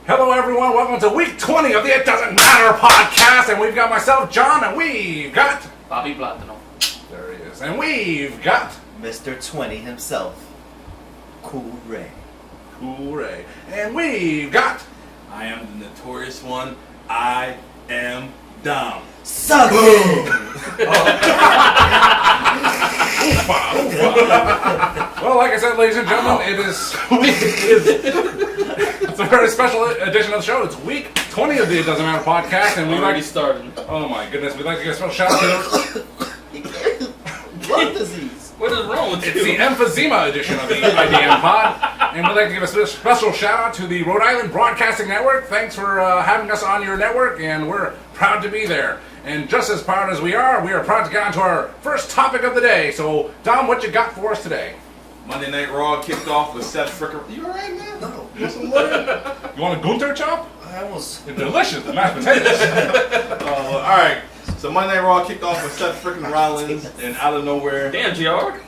Hello, everyone. Welcome to week 20 of the It Doesn't Matter podcast. And we've got myself, John, and we've got... Bobby Platano. There he is. And we've got... Mr. 20 himself, Cool Ray. Cool Ray. And we've got... I am the notorious one. I am Dom. Suck it! Well, like I said, ladies and gentlemen, it is... It's a very special edition of the show. It's week 20 of the It Doesn't Matter podcast. And we Already like... started. Oh, my goodness. We'd like to give a special shout out to... Lung disease. What is wrong with It's you? the emphysema edition of the IDM pod, and we'd like to give a special shout out to the Rhode Island Broadcasting Network. Thanks for having us on your network, and we're proud to be there. And just as proud as we are proud to get on to our first topic of the day. So, Dom, what you got for us today? Monday Night Raw kicked off with Seth Freakin. You alright, man? No. You want some water? You want a Gunter chop? I almost... It's delicious, the mashed potatoes. Alright. So Monday Night Raw kicked off with Seth Freakin Rollins, and out of nowhere... Damn, GR.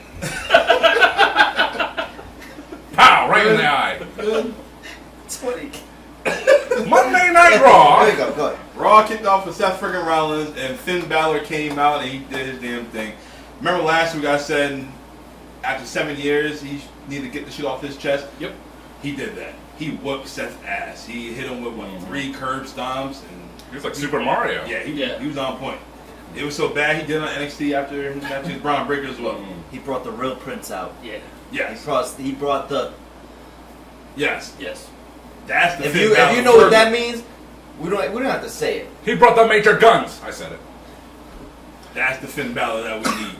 Pow, right in the eye. 20. Monday Night Raw. There you go, go ahead. Raw kicked off with Seth Freakin Rollins, and Finn Balor came out and he did his damn thing. Remember last week I said after 7 years he needed to get the shit off his chest? Yep. He did that. He whooped Seth's ass. He hit him with 3 curb stomps, and He was like Super Mario. yeah, he Yeah. was on point. It was so bad he did it on NXT after his match with Braun Breaker as well. He brought the real Prince out. Yeah. Yes. He brought the... Yes. Yes. That's the If Finn you Balor know what version. that means, we don't have to say it. He brought the major guns. I said it. That's the Finn Balor that we need.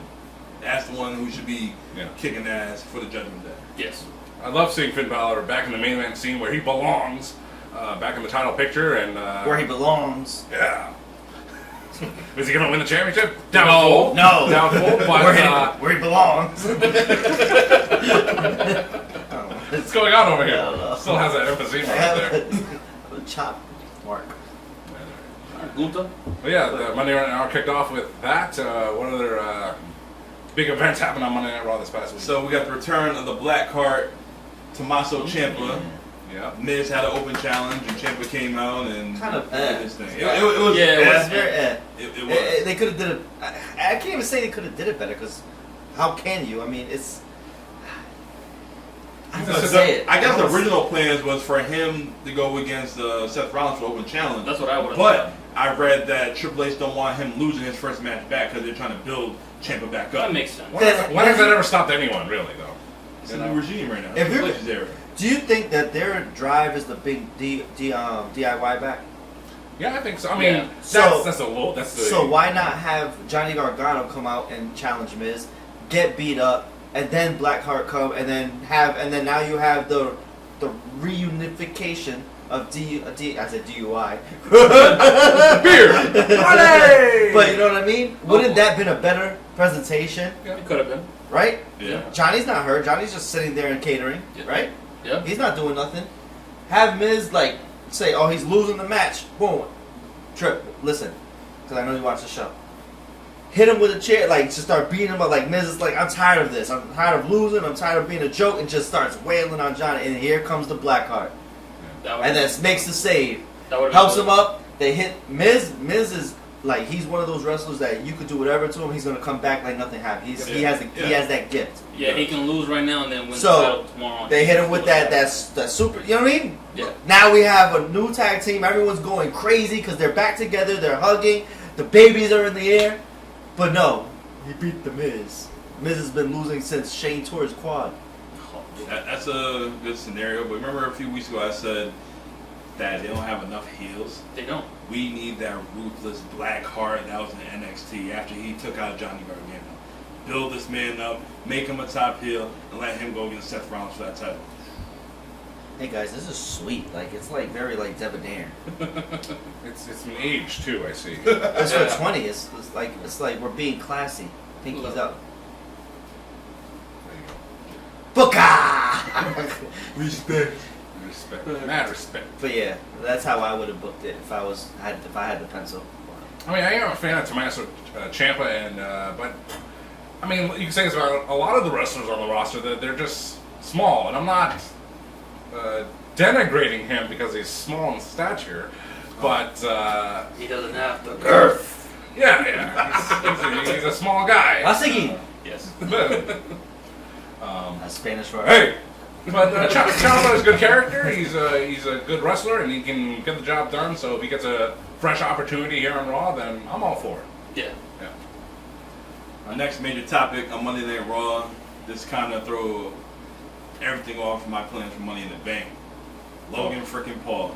That's the one who should be Yeah. kicking ass for the Judgment Day. Yes. I love seeing Finn Balor back in the main event scene where he belongs, back in the title picture, and Where he belongs. yeah. Is he gonna win the championship? Doubtful. No. Doubtful. But Where he belongs. what's going on over I don't know. here? Still has that emphysema right there. The chop mark. Gunta. But yeah, the Monday Night Raw kicked off with that. What other big events happened on Monday Night Raw this past week? So we got the return of the black card, Tommaso Ciampa. Yeah. Miz had an open challenge, and Ciampa came out and Kind of, did his thing. It was, Yeah, It was very... It was. They could have did it... I can't even say they could have did it better, because how can you? I mean, it's... I don't know how to say it. I guess the don't know. original plans was for him to go against Seth Rollins for open challenge. That's what I would have But done. I read that Triple H don't want him losing his first match back because they're trying to build Ciampa back up. That makes sense. When has that ever stopped anyone, really, though? It's a new regime right now. If Triple you're- H's era. Do you think that their drive is the big DIY back? Yeah, I think so. I mean, Yeah. that's a little. That's the. So why not have Johnny Gargano come out and challenge Miz, get beat up, and then Blackheart come, and then now you have the reunification of I said DUI. beer? Money! But you know what I mean? Wouldn't that been a better presentation, It could have been. right? Yeah. Johnny's not hurt. Johnny's just sitting there and catering, Yeah. right? Yeah. He's not doing nothing. Have Miz say, "Oh, he's losing the match." Boom. Trip. Listen, because I know you watch the show. Hit him with a chair, just start beating him up. Like Miz is like, "I'm tired of this. I'm tired of losing. I'm tired of being a joke," and just starts wailing on Johnny. And here comes the Blackheart, and then makes the save, helps him up. They hit Miz. Miz is like, he's one of those wrestlers that you could do whatever to him, he's gonna come back like nothing happened. He has that gift. Yeah, he can lose right now and then win So, the title tomorrow. They hit him with that super, you know what I mean? Yeah. Now we have a new tag team. Everyone's going crazy because they're back together. They're hugging. The babies are in the air. But no, he beat the Miz. Miz has been losing since Shane tore his quad. That's a good scenario. But remember a few weeks ago I said that they don't have enough heels. They don't. We need that ruthless black heart that was in NXT after he took out Johnny Gargano. Build this man up, make him a top heel, and let him go against Seth Rollins for that title. Hey guys, this is sweet. It's very debonair. It's an age too. I see. It's for 20. It's like we're being classy. Pinkies up. Booka! Respect. Respect. Mad respect. But yeah, that's how I would have booked it if I had the pencil. I mean, I am a fan of Tommaso Ciampa, and but I mean, you can say this about a lot of the wrestlers on the roster that they're just small, and I'm not denigrating him because he's small in stature, but He doesn't have the girth. yeah, he's a small guy. Asigi. Yes. That's Spanish for Hey, but Ciampa is a good character. He's a good wrestler, and he can get the job done. So if he gets a fresh opportunity here on Raw, then I'm all for it. Yeah. Yeah. Our next major topic on Monday Night Raw, just kind of throw everything off my plans for Money in the Bank. Logan freaking Paul.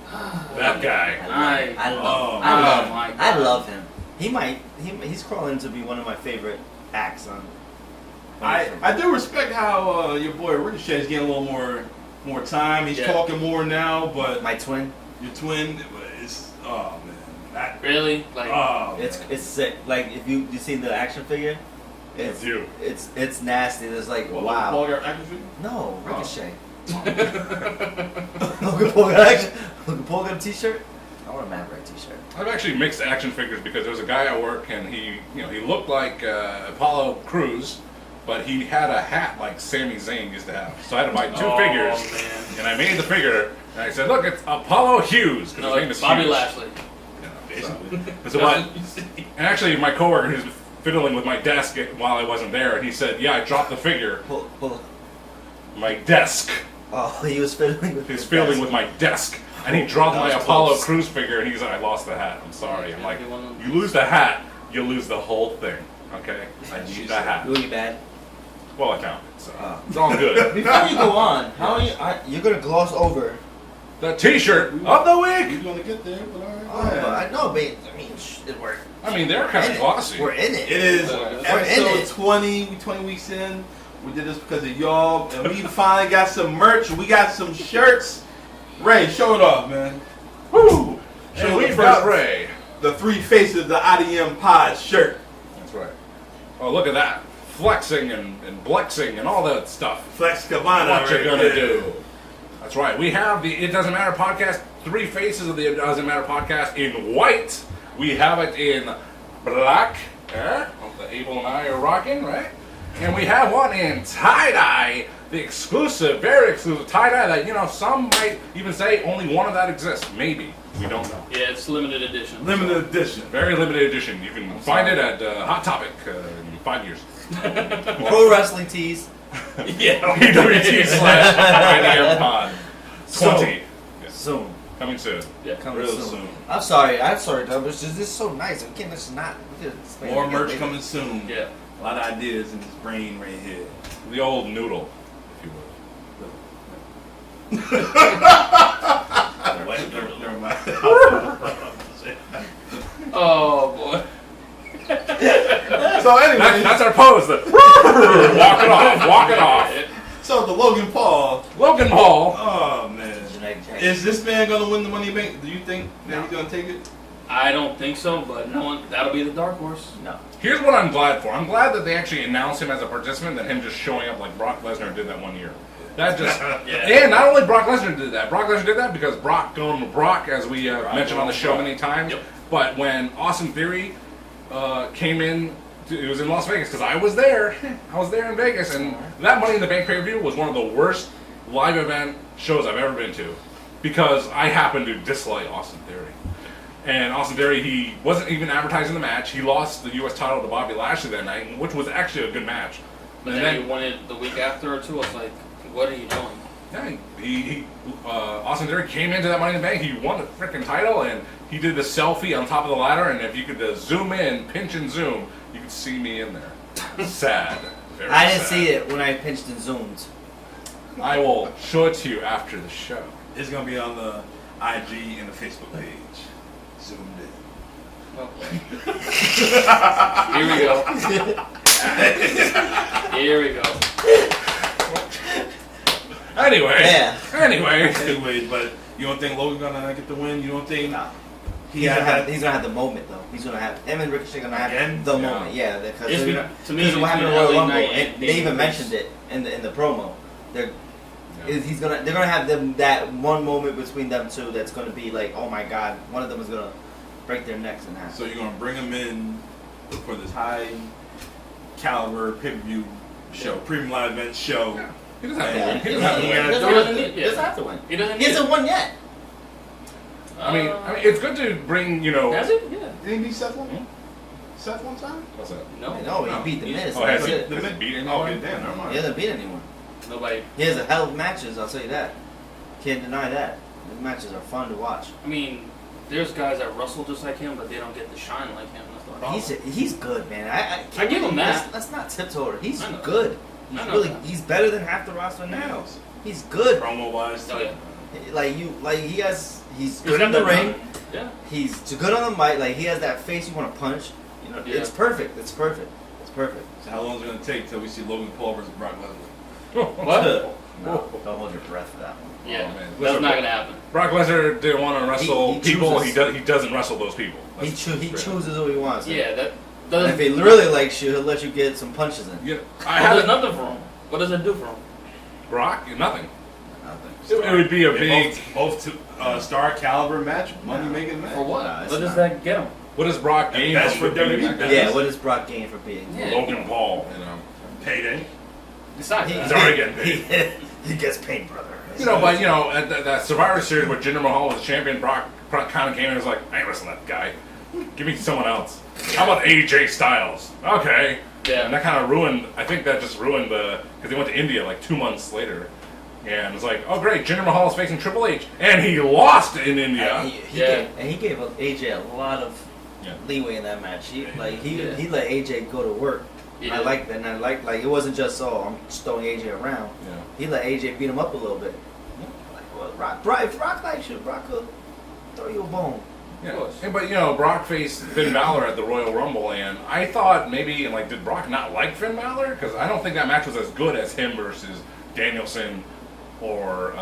That guy. I love him. He's crawling to be one of my favorite acts on. I do respect how your boy Ricochet is getting a little more time. He's talking more now, but My twin. your twin, it's man, Really? Like, It's sick. Like if you seen the action figure, It's you. It's nasty. It's like Paul wow. got action figure? No, Ricochet. Logan Paul got a T-shirt. I want a Maverick T-shirt. I've actually mixed action figures because there was a guy at work and he looked like Apollo Crews, but he had a hat like Sami Zayn used to have. So I had to buy two figures, man. and I made the figure, and I said, "Look, it's Apollo Hughes." No, his name is Bobby Hughes. Lashley. Basically. So what? And actually, my coworker who's fiddling with my desk while I wasn't there, and he said, "Yeah, I dropped the figure." Pull. My desk. Oh, he was fiddling with. He was his fiddling desk. with my desk, and he dropped That my was Apollo close. Crews figure, and he said, "I lost the hat. I'm sorry." I'm like, "You lose the hat, you lose the whole thing." Okay, I need the hat. Really bad. Well, I found it, so it's all good. Before you go on, how are you? You're gonna gloss over. The T-shirt of the We're week. gonna get there, but alright. Oh, but I know, but I mean, we're. I mean, they're kind of glossy. We're in it. It is We're in episode it. 20 weeks in. We did this because of y'all, and we finally got some merch. We got some shirts. Ray, show it off, man. Woo! Show And we it first got Ray. the three faces of the IDM Pod shirt. That's right. Oh, look at that. Flexing and blexing and all that stuff. Flex Cabana. What you right gonna there. do? That's right. We have the It Doesn't Matter podcast, three faces of the It Doesn't Matter podcast in white. We have it in black. The Abel and I are rocking, right? And we have one in tie-dye, the exclusive, very exclusive tie-dye that, some might even say only one of that exists. Maybe. We don't know. Yeah, it's limited edition. Limited edition. Very limited edition. You can find it at Hot Topic in 5 years. Pro wrestling tees. Yeah. PWT/IDM Pod 20. Soon. Coming soon. Yeah. Coming Real soon. soon. I'm sorry, Dub. This is so nice. We can't just not. We could explain More it again merch later. coming soon. Yeah. A lot of ideas in this brain right here. The old noodle, if you will. What? Never mind. Oh boy. So anyway, That's our pose. Walk it off. so the Logan Paul. Logan Paul. Oh man. Genetic check. Is this man gonna win the Money in the Bank? Do you think that he's gonna take it? I don't think so, but that'll be the dark horse. No. Here's what I'm glad for. I'm glad that they actually announced him as a participant than him just showing up like Brock Lesnar did that one year. That just And not only Brock Lesnar did that. Brock Lesnar did that because Brock going with Brock, as we mentioned on the show many times. Yep. But when Austin Theory came in, it was in Las Vegas because I was there. I was there in Vegas, and that Money in the Bank pay-per-view was one of the worst live event shows I've ever been to because I happen to dislike Austin Theory. And Austin Theory, he wasn't even advertising the match. He lost the U.S. title to Bobby Lashley that night, which was actually a good match. But And then he won it the week after or two. I was like, what are you doing? yeah, Austin Theory came into that Money in the Bank. He won the freaking title, and he did the selfie on top of the ladder. And if you could zoom in, pinch and zoom, you could see me in there. Sad. Very I didn't sad. see it when I pinched and zoomed. I will show it to you after the show. It's gonna be on the IG and the Facebook page. Zoomed in. Okay. Here we go. Here we go. Anyway. Yeah. Anyway. Anyways, but you don't think Logan's gonna get the win? You don't think No. he He's has gonna, have, that? he's gonna have the moment though. He's gonna have him and Ricochet gonna have Again? the Yeah. moment. Yeah, because It's they're to me, because of what happened in between Royal LA Rumble. Knight And and they even Damien mentioned Priest. it in the promo. They're they're gonna have them that one moment between them two that's gonna be like, oh my god, one of them is gonna break their necks in half. So you're gonna bring him in for this high caliber pay-per-view show, premium live event show. He doesn't have to Yeah, win. He he doesn't have to win. doesn't have to win. He doesn't He hasn't won yet. I mean, it's good to bring, Has he? Yeah. Didn't he beat Seth one? Seth one time? What's that? No. No, he beat the Miz. Oh, has That's he? it. Does he beat Oh, anyone? okay, damn, never mind. He hasn't beat anyone. Nobody. He has a hell of matches, I'll tell you that. Can't deny that. The matches are fun to watch. I mean, there's guys that wrestle just like him, but they don't get the shine like him. That's the problem. He's good, man. I give him that. Let's not tiptoe. He's I know. good. He's I know really. that. He's better than half the roster now. He's good. Promo wise, Oh, yeah. He's good in the got that ring. time. Yeah. He's good on the mic. Like he has that face you want to punch. Yeah. It's perfect. It's perfect. It's perfect. So how long is it gonna take till we see Logan Paul versus Brock Lesnar? What? No, don't hold your breath for that one. Yeah. Oh, man. That's Listen, not gonna happen. Brock Lesnar didn't want to wrestle He people. chooses. He doesn't wrestle those people. He chooses who he wants. Yeah. That And doesn't. if he really likes you, he'll let you get some punches in. Yeah, I have nothing for him. What does it do for him? Brock, nothing. Nothing. It would be a They big. both star caliber match, money making match. For what? Nah, it's What does not. that get him? What does Brock gain? That's from for being WWE. that Yeah, guy? what does Brock gain for being? Yeah. Logan Paul, Payday. Besides He's that, already getting paid. He gets paid, brother. But at that Survivor Series where Jinder Mahal was champion, Brock kind of came in and was like, I ain't wrestling that guy. Give me someone else. How about AJ Styles? Okay. Yeah. And that kind of ruined. I think that just ruined because he went to India like 2 months later, and it was like, oh great, Jinder Mahal is facing Triple H, and he lost in India. And he gave AJ a lot of Yeah. leeway in that match. He Yeah. he let AJ go to work. He I did. like that. And I like it wasn't just I'm just throwing AJ around. Yeah. He let AJ beat him up a little bit. Like, well, if Brock likes you, Brock could throw you a bone. Yeah. Of course. And, but Brock faced Finn Balor at the Royal Rumble, and I thought maybe, did Brock not like Finn Balor? Because I don't think that match was as good as him versus Danielson or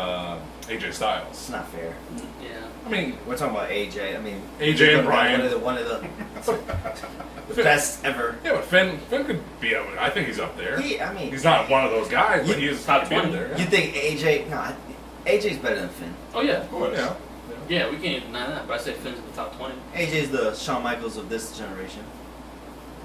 AJ Styles. It's not fair. yeah. I mean, We're talking about AJ. I mean, AJ and Bryan. one of the best ever. yeah, but Finn could be up. I think he's up there. I mean, He's not one of those guys, but You- he's top could be up 20. there. Yeah. You think AJ? No, AJ's better than Finn. Oh yeah. Of course. Yeah. Yeah, we can't deny that. But I say Finn's in the top 20. AJ's the Shawn Michaels of this generation.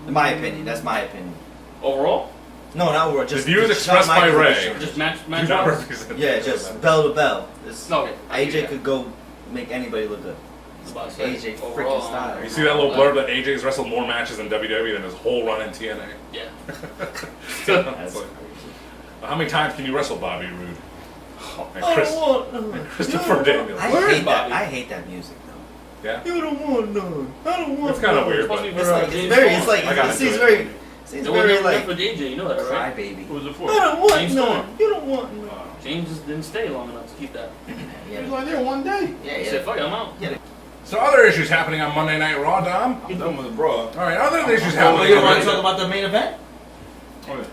In my opinion, that's my opinion. Overall, No, not we're just The views just expressed Shawn by Michaels of Ray. this generation. just match Do not wise. represent Yeah, the just bell to bell. It's, Okay. I get AJ that. could go make anybody look good. I was about to say, AJ freaking overall, style. You see that little blurb that AJ's wrestled more matches in WWE than his whole run in TNA? Yeah. That's It's like, crazy. how many times can you wrestle Bobby Roode? And I Chris, don't want none. Christopher Daniels. I Where's hate Bobby? that. I hate that music though. Yeah? You don't want none. I don't want. It's kind of none. weird, Supposed but to be It's for, like it's James very. Storm. It's like I got it seems into it. very. Seems It wasn't very even meant like for JJ, you know that, right? crybaby. Who was it I for? don't want James none. Storm. You don't want none. James just didn't stay long enough to keep that. He was Yeah, like there one day. yeah, He yeah. said, fuck it, I'm out. So other issues happening on Monday Night Raw, Dom? I'm done with the bra. All right, other issues Oh, happening. you on want to Monday talk about the main event? Oh, yeah.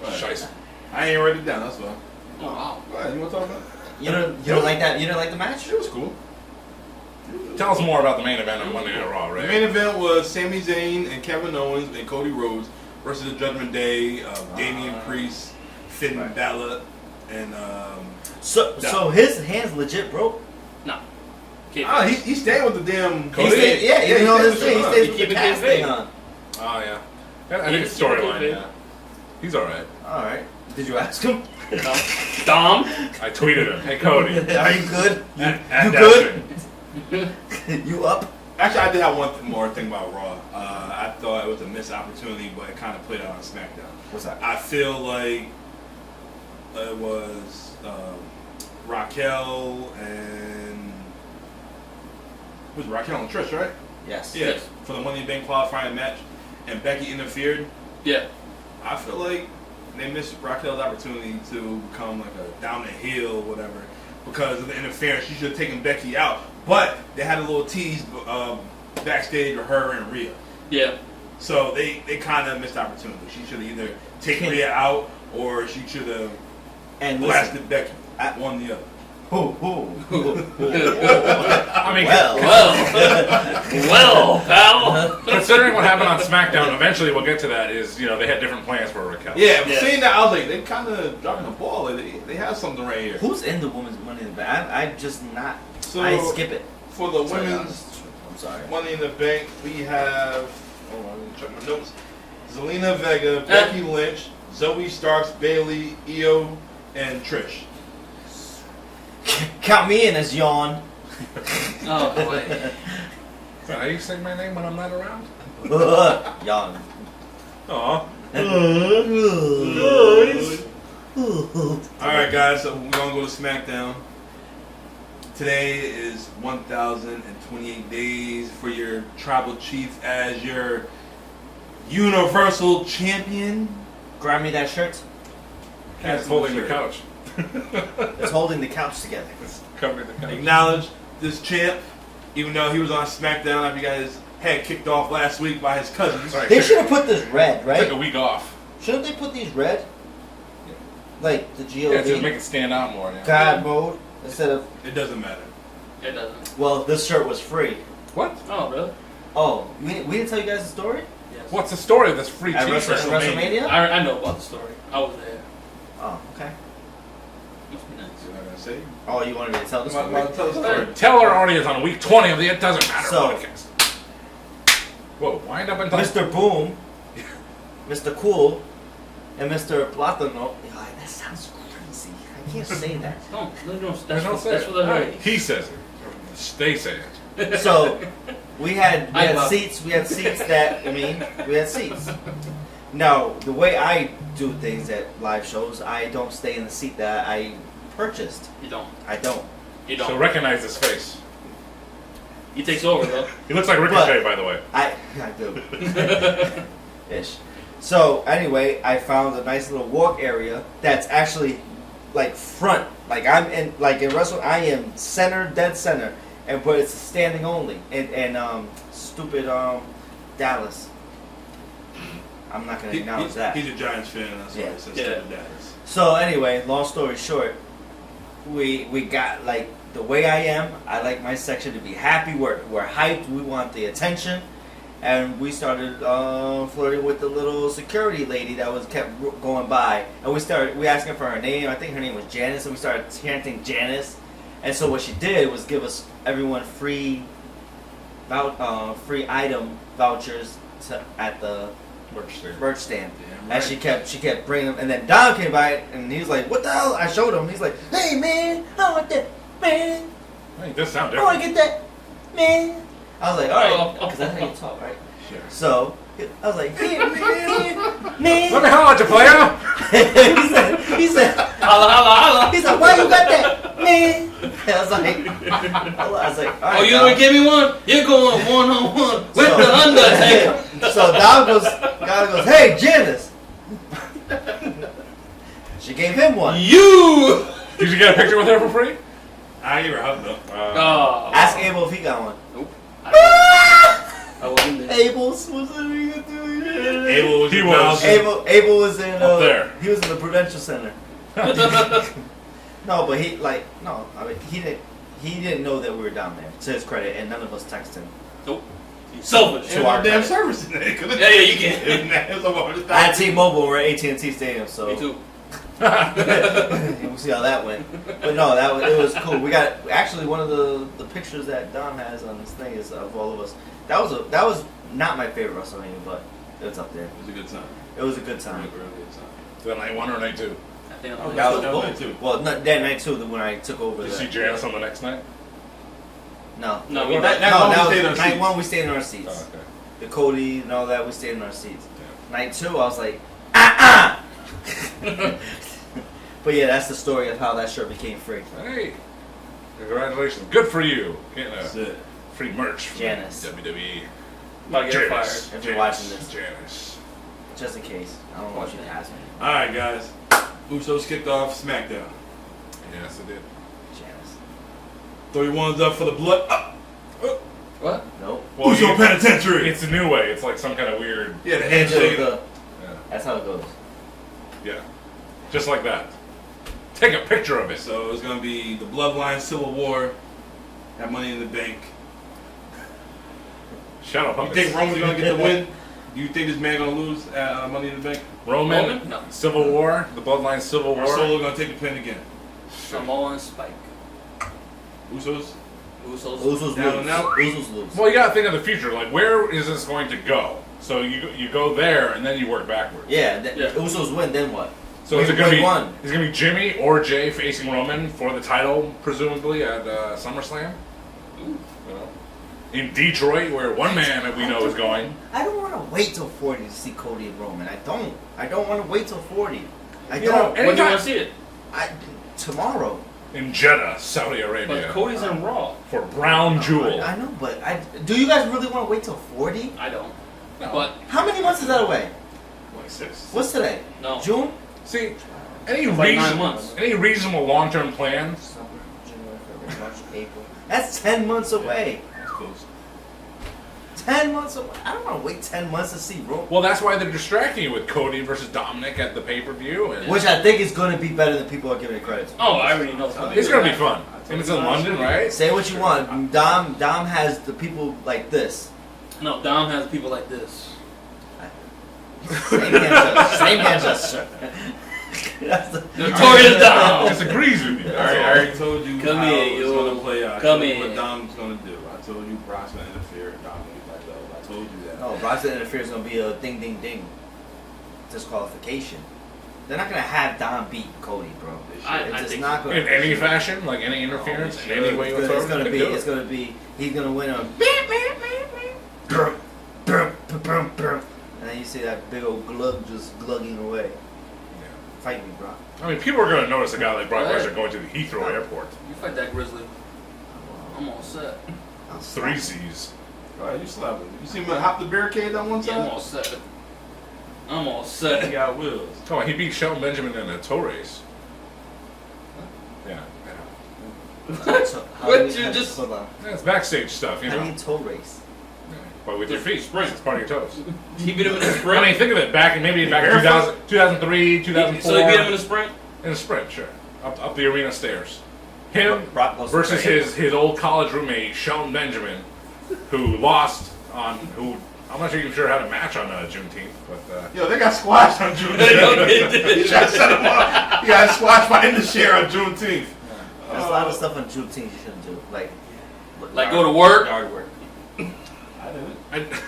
Go ahead. Scheisse. I ain't write it down. That's all. Oh, wow. Go ahead. You want to talk about it? You don't like that? You didn't like the match? It was cool. Tell us more about the main event on Monday Night Raw, The Ray. main event was Sami Zayn and Kevin Owens and Cody Rhodes versus the Judgment Day of Damien Priest, Finn Right. Balor, and So his hands legit broke. No. Keep he stayed with the damn Cody? He stayed, yeah, even though his with thing, he the stays He with keep the it cast kayfabe. thing on. Oh, yeah. I think it's storyline, yeah. He's all right. All right. Did you ask him? Dom. I tweeted him, hey, Cody. Are you good? At You Dashing. good? You up? Actually, I did have one more thing about Raw. I thought it was a missed opportunity, but it kind of played out on SmackDown. What's that? I feel like it was Raquel and it was Raquel and Trish, right? Yes. Yeah, Yes. for the Money in the Bank qualifying match, and Becky interfered. Yeah. I feel like they missed Raquel's opportunity to become like a down the hill, whatever, because of the interference. She should have taken Becky out, but they had a little tease backstage with her and Rhea. Yeah. So they kind of missed opportunity. She should have either taken Can- Rhea out or she should have And blasted Becky. I- One or the other. I mean, Well. Well, pal. considering what happened on SmackDown, eventually we'll get to that, is, they had different plans for Raquel. Yeah, but Yeah. seeing that, I was like, they kind of dropping the ball. They have something right here. Who's in the women's Money in the Bank? I'm just not. So I skip it. for the Sorry, women's I'm sorry. Money in the Bank, we have. Hold on, let me check my notes. Zelina Vega, Becky Lynch, Zoe Starks, Bailey, Io, and Trish. Count me in as yawn. Oh boy. Is that how you say my name when I'm not around? Yawn. Aw. Alright, guys, so we're going to go to SmackDown. Today is 1,028 days for your tribal chief as your Universal Champion. Grab me that shirt. It's holding the couch. It's holding the couch together. It's covering the couch. Acknowledge this champ, even though he was on SmackDown after he got his head kicked off last week by his cousins. Sorry. They should have put this red, right? Took a week off. Shouldn't they put these red? Like the Yeah, GOD to make it stand out more. Yeah. God mode instead of. It doesn't matter. It doesn't. Well, this shirt was free. What? Oh really? Oh, we didn't tell you guys the story? Yes. What's the story of this free At t-shirt? WrestleMania? I know about the story. I was there. Oh, okay. Must be nice. You're not going to say? Oh, you wanted me to tell the Come on, story? come on, tell the story. Tell our audience on week 20 of the It Doesn't Matter So- podcast. Whoa, wind up and talk. Mr. Boom, Mr. Cool, and Mr. Platano. Yeah, that sounds crazy. I can't say that. No, There's that's no what, say that's it. what I heard. He says it. They say it. So we had I love- seats. We had seats that we had seats. Now the way I do things at live shows, I don't stay in the seat that I purchased. You don't. I don't. You don't. So recognize his face. He takes over though. He looks like Ricochet, by the way. I do. Ish. So anyway, I found a nice little walk area that's actually like front. Like I'm in wrestling, I am center, dead center, but it's standing only. And stupid Dallas. I'm not gonna acknowledge that. He's a Giants fan, that's why Yeah. he says Yeah. stupid Dallas. So anyway, long story short, we got like the way I am. I like my section to be happy. We're hyped. We want the attention, and we started flirting with the little security lady that was kept going by, and we asked her for her name. I think her name was Janice, and we started chanting Janice. And so what she did was give us everyone free item vouchers at the merch stand. Yeah, And she kept bringing them, and then Don came by, and he was like, "What the hell?" I showed him. He's like, "Hey man, I want that, man. He does sound I want different. to get that, man." I was like, "All right," Oh. because that's how you talk, right? Sure. So I was like, "Here, Let me man." holler at you, player. he said, Holla, holla, holla. he's like, "Why you got that, man?" And I was like, "All right." Oh, you Don." gonna give me one? You're going one-on-one with So- the Undertaker. So Don goes, "Hey, Janice." She gave him one. You. Did you get a picture with her for free? I give her a hug though. Oh. Ask Abel if he got one. Nope. I wasn't there. Abel's was in Abel was He your was. pal. Abel was in Up there. He was in the Prudential Center. No, but he didn't know that we were down there. To his credit, and none of us texted him. Nope. Selfish. It was our no damn credit. service today. Yeah, you can. It was over I had T-Mobile. We're at AT&T Stadium, so Me too. we'll see how that went. But no, it was cool. We got actually one of the pictures that Dom has on this thing is of all of us. That was not my favorite WrestleMania, but it was up there. It was a good time. It was a good Really, time. really good time. Is that night 1 or night 2? I think Oh, I'm That was That was both. night two. Well, not that night too. When I took over. Did you the- see Janice on the next night? No. No, we- That No, one we that stayed in our was night seats. one. We stayed in our seats. Oh, okay. The Cody and all that. We stayed in our seats. Yeah. Night 2, I was like, But yeah, that's the story of how that shirt became free. Hey, congratulations. Good for you. Getting That's a it. free merch from Janice. WWE. about to get Janice. fired. If you're watching this. Janice. Just in case. I don't want you to ask me. Alright, guys. Usos kicked off SmackDown. Yes, it did. Janice. Throw your ones up for the blood. What? Nope. Well, Uso Penitentiary. it's a new way. It's like some kind of weird. Yeah, the So handshake. Yeah. that's how it goes. Yeah. Just like that. Take a picture of it. So it's gonna be the Bloodline Civil War. Have Money in the Bank. Shadow You puppets. think Roman's gonna get the win? Do you think this man gonna lose Money in the Bank? Roman? Roman? No. Civil War? The Bloodline Civil Or War? Solo gonna take the pin again? Samoa and Spike. Usos? Usos. Usos Down lose. and out. Usos lose. Well, you gotta think of the future. Like, where is this going to go? So you go there and then you work backwards. Yeah, Yeah. Usos win, then what? So is it gonna Wait, be one. is it gonna be Jimmy or Jay facing Roman for the title, presumably at SummerSlam? Ooh. You know? In Detroit, where one man that we know is going. I don't want to wait till 40 to see Cody and Roman. I don't want to wait till 40. I You know, don't. When do you anytime- want to see it? Tomorrow. In Jeddah, Saudi Arabia, But Cody's on Raw. for Brown Jewel. I know, but do you guys really want to wait till 40? I don't. No. But How many months is that away? Like 6. What's today? no. June? See, any It's like 9 reason, months. any reasonable long-term plan. December, January, February, March, April. That's 10 months away. That's close. 10 months away. I don't want to wait 10 months to see Roman. Well, that's why they're distracting you with Cody versus Dominic at the pay-per-view. And Which I think is going to be better than people are giving it credit to. Oh, I already know it's gonna be. it's gonna be good. fun. And it's in London, right? Say what you want. Dom has the people like this. No, Dom has people like this. Same hand gesture. That's the, Notorious Dom. Disagrees with you. I already told you Come how here, it's yo. going to play out. I Come told you here. what Dom's going to do. I told you Brock's going to interfere and Dom going to be like, oh, I told you that. No, Bronson interference is going to be a ding, ding, ding. Disqualification. They're not going to have Dom beat Cody, bro. I It's just think not going In any fashion, like any interference, in any way whatsoever. It's going to they be. do it. It's going to be. He's going to win a. And then you see that big old glug just glugging away. Fight me, bro. I mean, people are going to notice a guy like Brock Right. Lesnar going to the Heathrow Airport. You fight that Grizzly. I'm all set. Three C's. All right, you slap him. You see him hop the barricade on one Yeah, I'm side? all set. I'm all He set. got wheels. Oh, he beat Shelton Benjamin in a tow race. Yeah. So, What you just- hold on. That's backstage stuff, you How do know. you tow race? But with your feet, Sprint. it's part of your toes. He beat him in a I sprint. mean, think of it back in 2003, 2004. So he beat him in a sprint. In a sprint, sure. Up the arena stairs. Him Brock Lesnar. versus his old college roommate, Shelton Benjamin, who lost on, who I'm not even sure had a match on Juneteenth, but Yo, they got squashed on Juneteenth. They He tried to set him up. He got squashed by in the share on Juneteenth. There's a lot of stuff on Juneteenth you shouldn't do. Like go to work. Yard work. I didn't.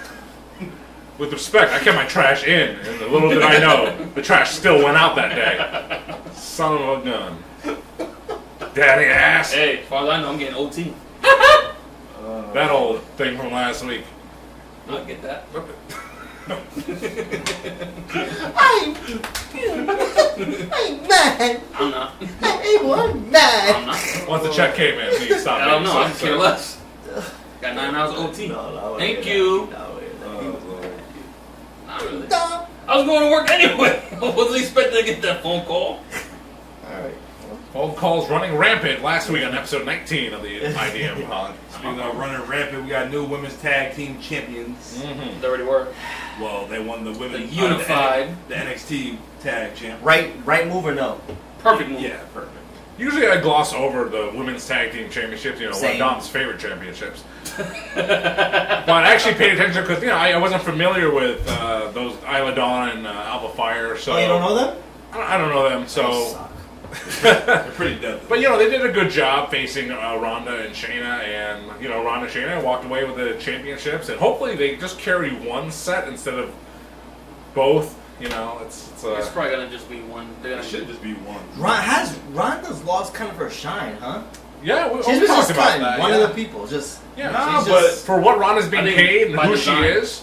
with respect, I kept my trash in, and little did I know, the trash still went out that day. Son of a gun. Daddy ass. Hey, as far as I know, I'm getting OT. That old thing from last week. I get that. I'm mad. I'm not. I'm mad. I'm not. Once the check came in, he stopped I don't being know. I so- care less. Got 9 hours OT. No, Thank you. Oh, Lord. Not really. Stop. I was going to work anyway. I wasn't expecting to get that phone call. Alright. Phone calls running rampant last week on episode 19 of the IDM pod. Speaking of running rampant, we got new women's tag team champions. Mm-hmm. They already were. Well, they won the women's The unified. the NXT tag champ. Right move or no? Perfect move. Yeah, perfect. Usually I gloss over the women's tag team championships, you know, one Same. of Dom's favorite championships. But I actually paid attention because, you know, I wasn't familiar with those Isla Dawn and Alpha Fire, so... Oh, you don't know them? I don't know them, They so... suck. They're pretty deadly. But, you know, they did a good job facing Ronda and Shayna, and, you know, Ronda and Shayna walked away with the championships, and hopefully they just carry one set instead of both, you know, It's probably gonna just be one. They're It gonna should just be one. Ronda's lost kind of her shine, huh? Yeah, we She's talked just about kind that. one yeah. of the people. Just Yeah, Nah, she's but just, for what Ronda's being I think paid and by who design. she is,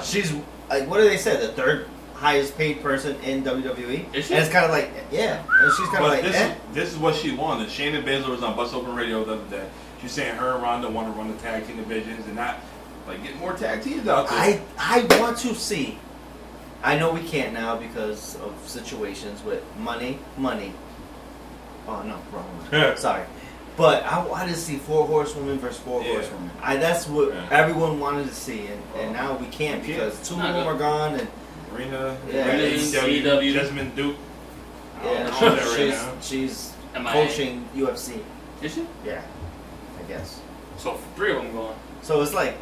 she's like, what do they say? The third highest paid person in WWE. Is she? And it's kind of like, yeah, and she's kind of But like, eh. this is what she wanted. Shayna Baszler was on Bus Open Radio the other day. She's saying her and Ronda want to run the tag team divisions and not like get more tag teams out there. I want to see. I know we can't now because of situations with money. Oh no, wrong one. Sorry. But I wanted to see 4 horsewomen versus 4 Yeah. horsewomen. That's what Yeah. everyone wanted to see, and now we can't We because can't. 2 Not of them good. are gone, and Marina, Yeah, it's AEW, CW. Jasmine Duke. I don't yeah, know that right she's now. she's MIA. coaching UFC. Is she? Yeah, I guess. So 3 of them going. So it's like,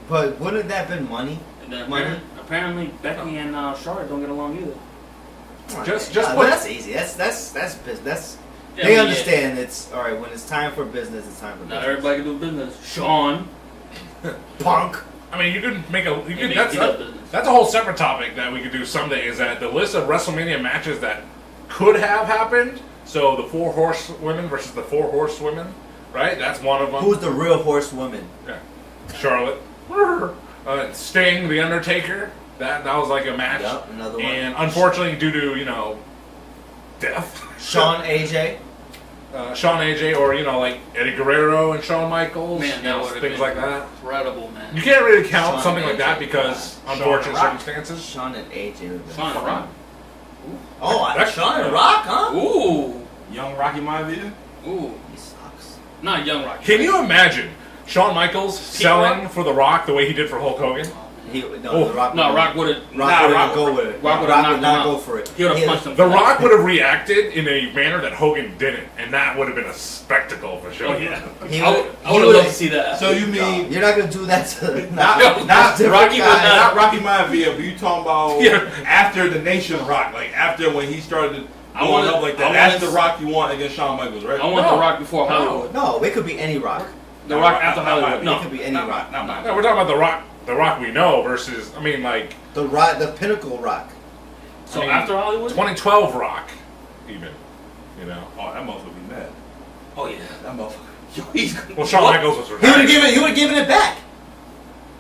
but wouldn't that been money? And then Money? apparently Becky and Charlotte don't get along either. Just But what- that's easy. That's business. Yeah, They I mean, understand it's all right when it's time for business. It's time for Not business. everybody can do business. Sean. Punk. I mean, you could make a. You could, He that's does business. a whole separate topic that we could do someday. Is that the list of WrestleMania matches that could have happened? So the 4 horsewomen versus the 4 horsewomen, right? That's one of them. Who's the real horsewoman? Yeah. Charlotte. Sting, The Undertaker. That was like a match. Yep, another one. And unfortunately, due to death. Shawn AJ. Shawn AJ, or like Eddie Guerrero and Shawn Michaels, Man, that would have things been like that. incredible, man. You can't really count Shawn something like that AJ, because yeah. unfortunate Shawn Rock. circumstances. Shawn and AJ. would've been Shawn fun. Rock. Oh, That- Shawn and Rock, huh? Ooh. Young Rocky Maivia. Ooh. He sucks. Not Young Rock. Can you imagine Shawn Michaels selling for The Rock the way he did for Hulk Hogan? Oh, The Rock. no, Rock would have. Rock wouldn't go with it. Rock would've Rock knocked would him not out. go for it. He would have He- punched him. The Rock would have reacted in a manner that Hogan didn't, and that would have been a spectacle for sure. Oh, yeah. He I would- would he have would- loved to see that. So you mean You're not gonna do that to Not- not different Rocky was guys. not Rocky Maivia, but you talking about Yeah. after the Nation Rock, like after when he started I going wanted- up like I that. That's wanted- the Rock you want against Shawn Michaels, right? I want No. The Rock before Hollywood. No, it could be any Rock. The Rock after Hollywood. It No. could be any Not Rock. mine, not mine. No, we're talking about the Rock we know versus, I mean, like The pinnacle Rock. So I mean, after Hollywood? 2012 Rock, even. Oh, that motherfucker be mad. Oh yeah. That motherfucker. Yo, he's. Well, Shawn Michaels was He would have retired. given. He would have given it back.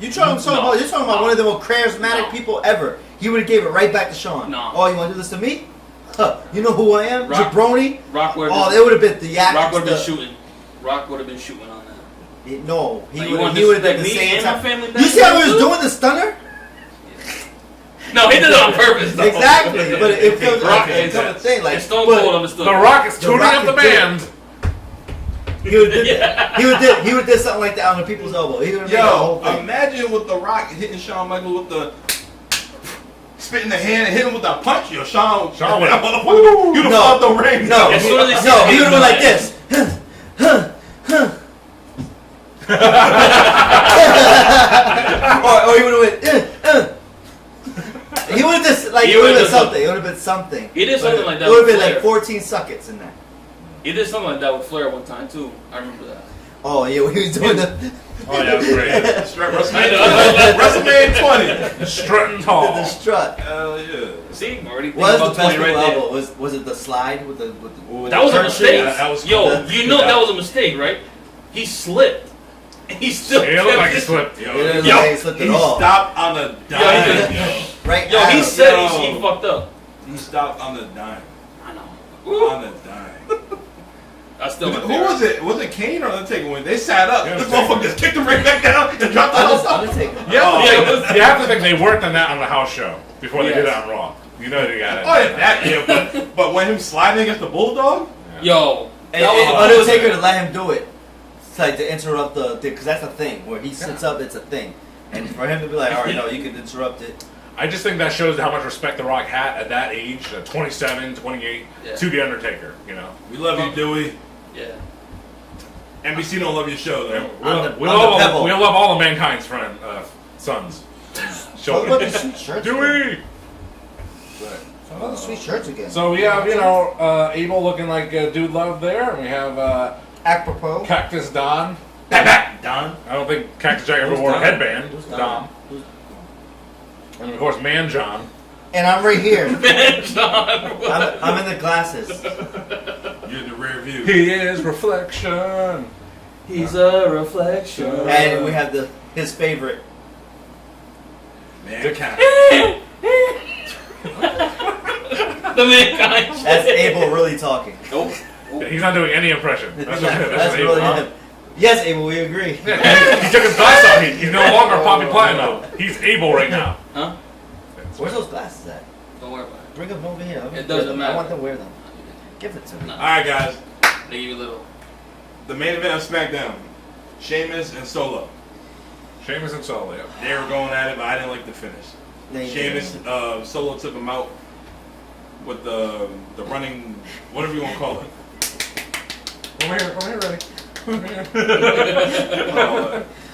You're talking about one of the most charismatic No. people ever. He would have gave it right back to Shawn. No. Oh, you want to do this to me? Huh. You know who I am? Rock- Jabroni. Rock would Oh, have they would have been the Rock would have been actors. shooting. Rock would have been shooting on that. No, he Like, you would. want He would have this- been the like me same and my time. family You back see how he was too? doing the stunner? No, he did it on purpose. Though. Exactly, but it becomes Rock like, is- a thing. Like And Stone but Cold understood. The Rock is The tuning Rock up the is dead. band. he would did, Yeah. he would did something like that on the people's elbow. He would have made the whole Yo, thing. imagine with The Rock hitting Shawn Michaels with the spitting the hand and hit him with that punch. Yo, Shawn Shawn that would've- motherfucker, you'd have No. fought the ring. No, As soon as he no, said he it, would have been like like- this. or he would have went. He would have just like He it would have would've been done something. It would have been something. He did something like that It would have with been like Flair. 14 seconds in that. He did something like that with Flair one time too. I remember that. Oh yeah, when he was doing the Oh, yeah, it was great. WrestleMania 20. Strutting the tall. strut. Hell yeah. See, I'm already thinking What was about the best 20 right move there. elbow? Was it the slide with the That was a turn mistake. shit? That was Yo, cool. you know that was a mistake, right? He slipped. And he still It looked kept like he it. slipped. It didn't look Yo, like he slipped He at all. stopped on a dime. did. Right Yo, at he him. said Yo. he fucked up. He stopped on the dime. I know. On the dime. That's still my Who favorite. was it? Was it Kane or Undertaker? When they sat up, Yeah, this Undertaker. motherfucker just kicked him right back down and dropped the whole stuff. Undertaker. Yeah, Oh. you have to think they worked on that on the house show before they did it Yes. on Raw. You know they got it. Oh yeah, that yeah. But when him sliding against the Bulldog, Yo, And, that was and a Undertaker to let him do it. It's like to interrupt the because that's a thing where he sits up. It's a thing, and for him to be like, all right, no, you can interrupt it. I just think that shows how much respect The Rock had at that age, 27, 28, Yeah. to The Undertaker, you know. we love you, Dewey. Yeah. NBC don't love your show though. We On love, the- we on the love, pebble. we love all of mankind's friend, sons. Talk about the Children. sweet shirts. Dewey! Talk about the sweet shirts again. So we have, Abel looking like Dude Love there, and we have apropos. Cactus Don. Don. I don't think Cactus Jack ever Who's wore a Don? headband. Who's Don. Don? Who's- And of course, Man John. And I'm right here. Man, John. I'm in the glasses. You're in the rear view. He is reflection. He's a reflection. And we have his favorite. Man, cat. The mankind. That's Abel really talking. Nope. He's not doing any impression. That's, That's Abel. really him. Yes, Abel, we agree. Yeah, he took his glass off. He's no longer Poppy Platinum. He's Abel right now. Huh? Where's those glasses at? Don't worry about it. Bring them over here. It doesn't I matter. want them to wear them. Give it to me. No. All right, guys. They give you a little. The main event of SmackDown: Sheamus and Solo. Sheamus and Solo, yeah. They were going at it, but I didn't like the finish. Sheamus, Solo took him out with the running, whatever you want to call it. Over here, ready.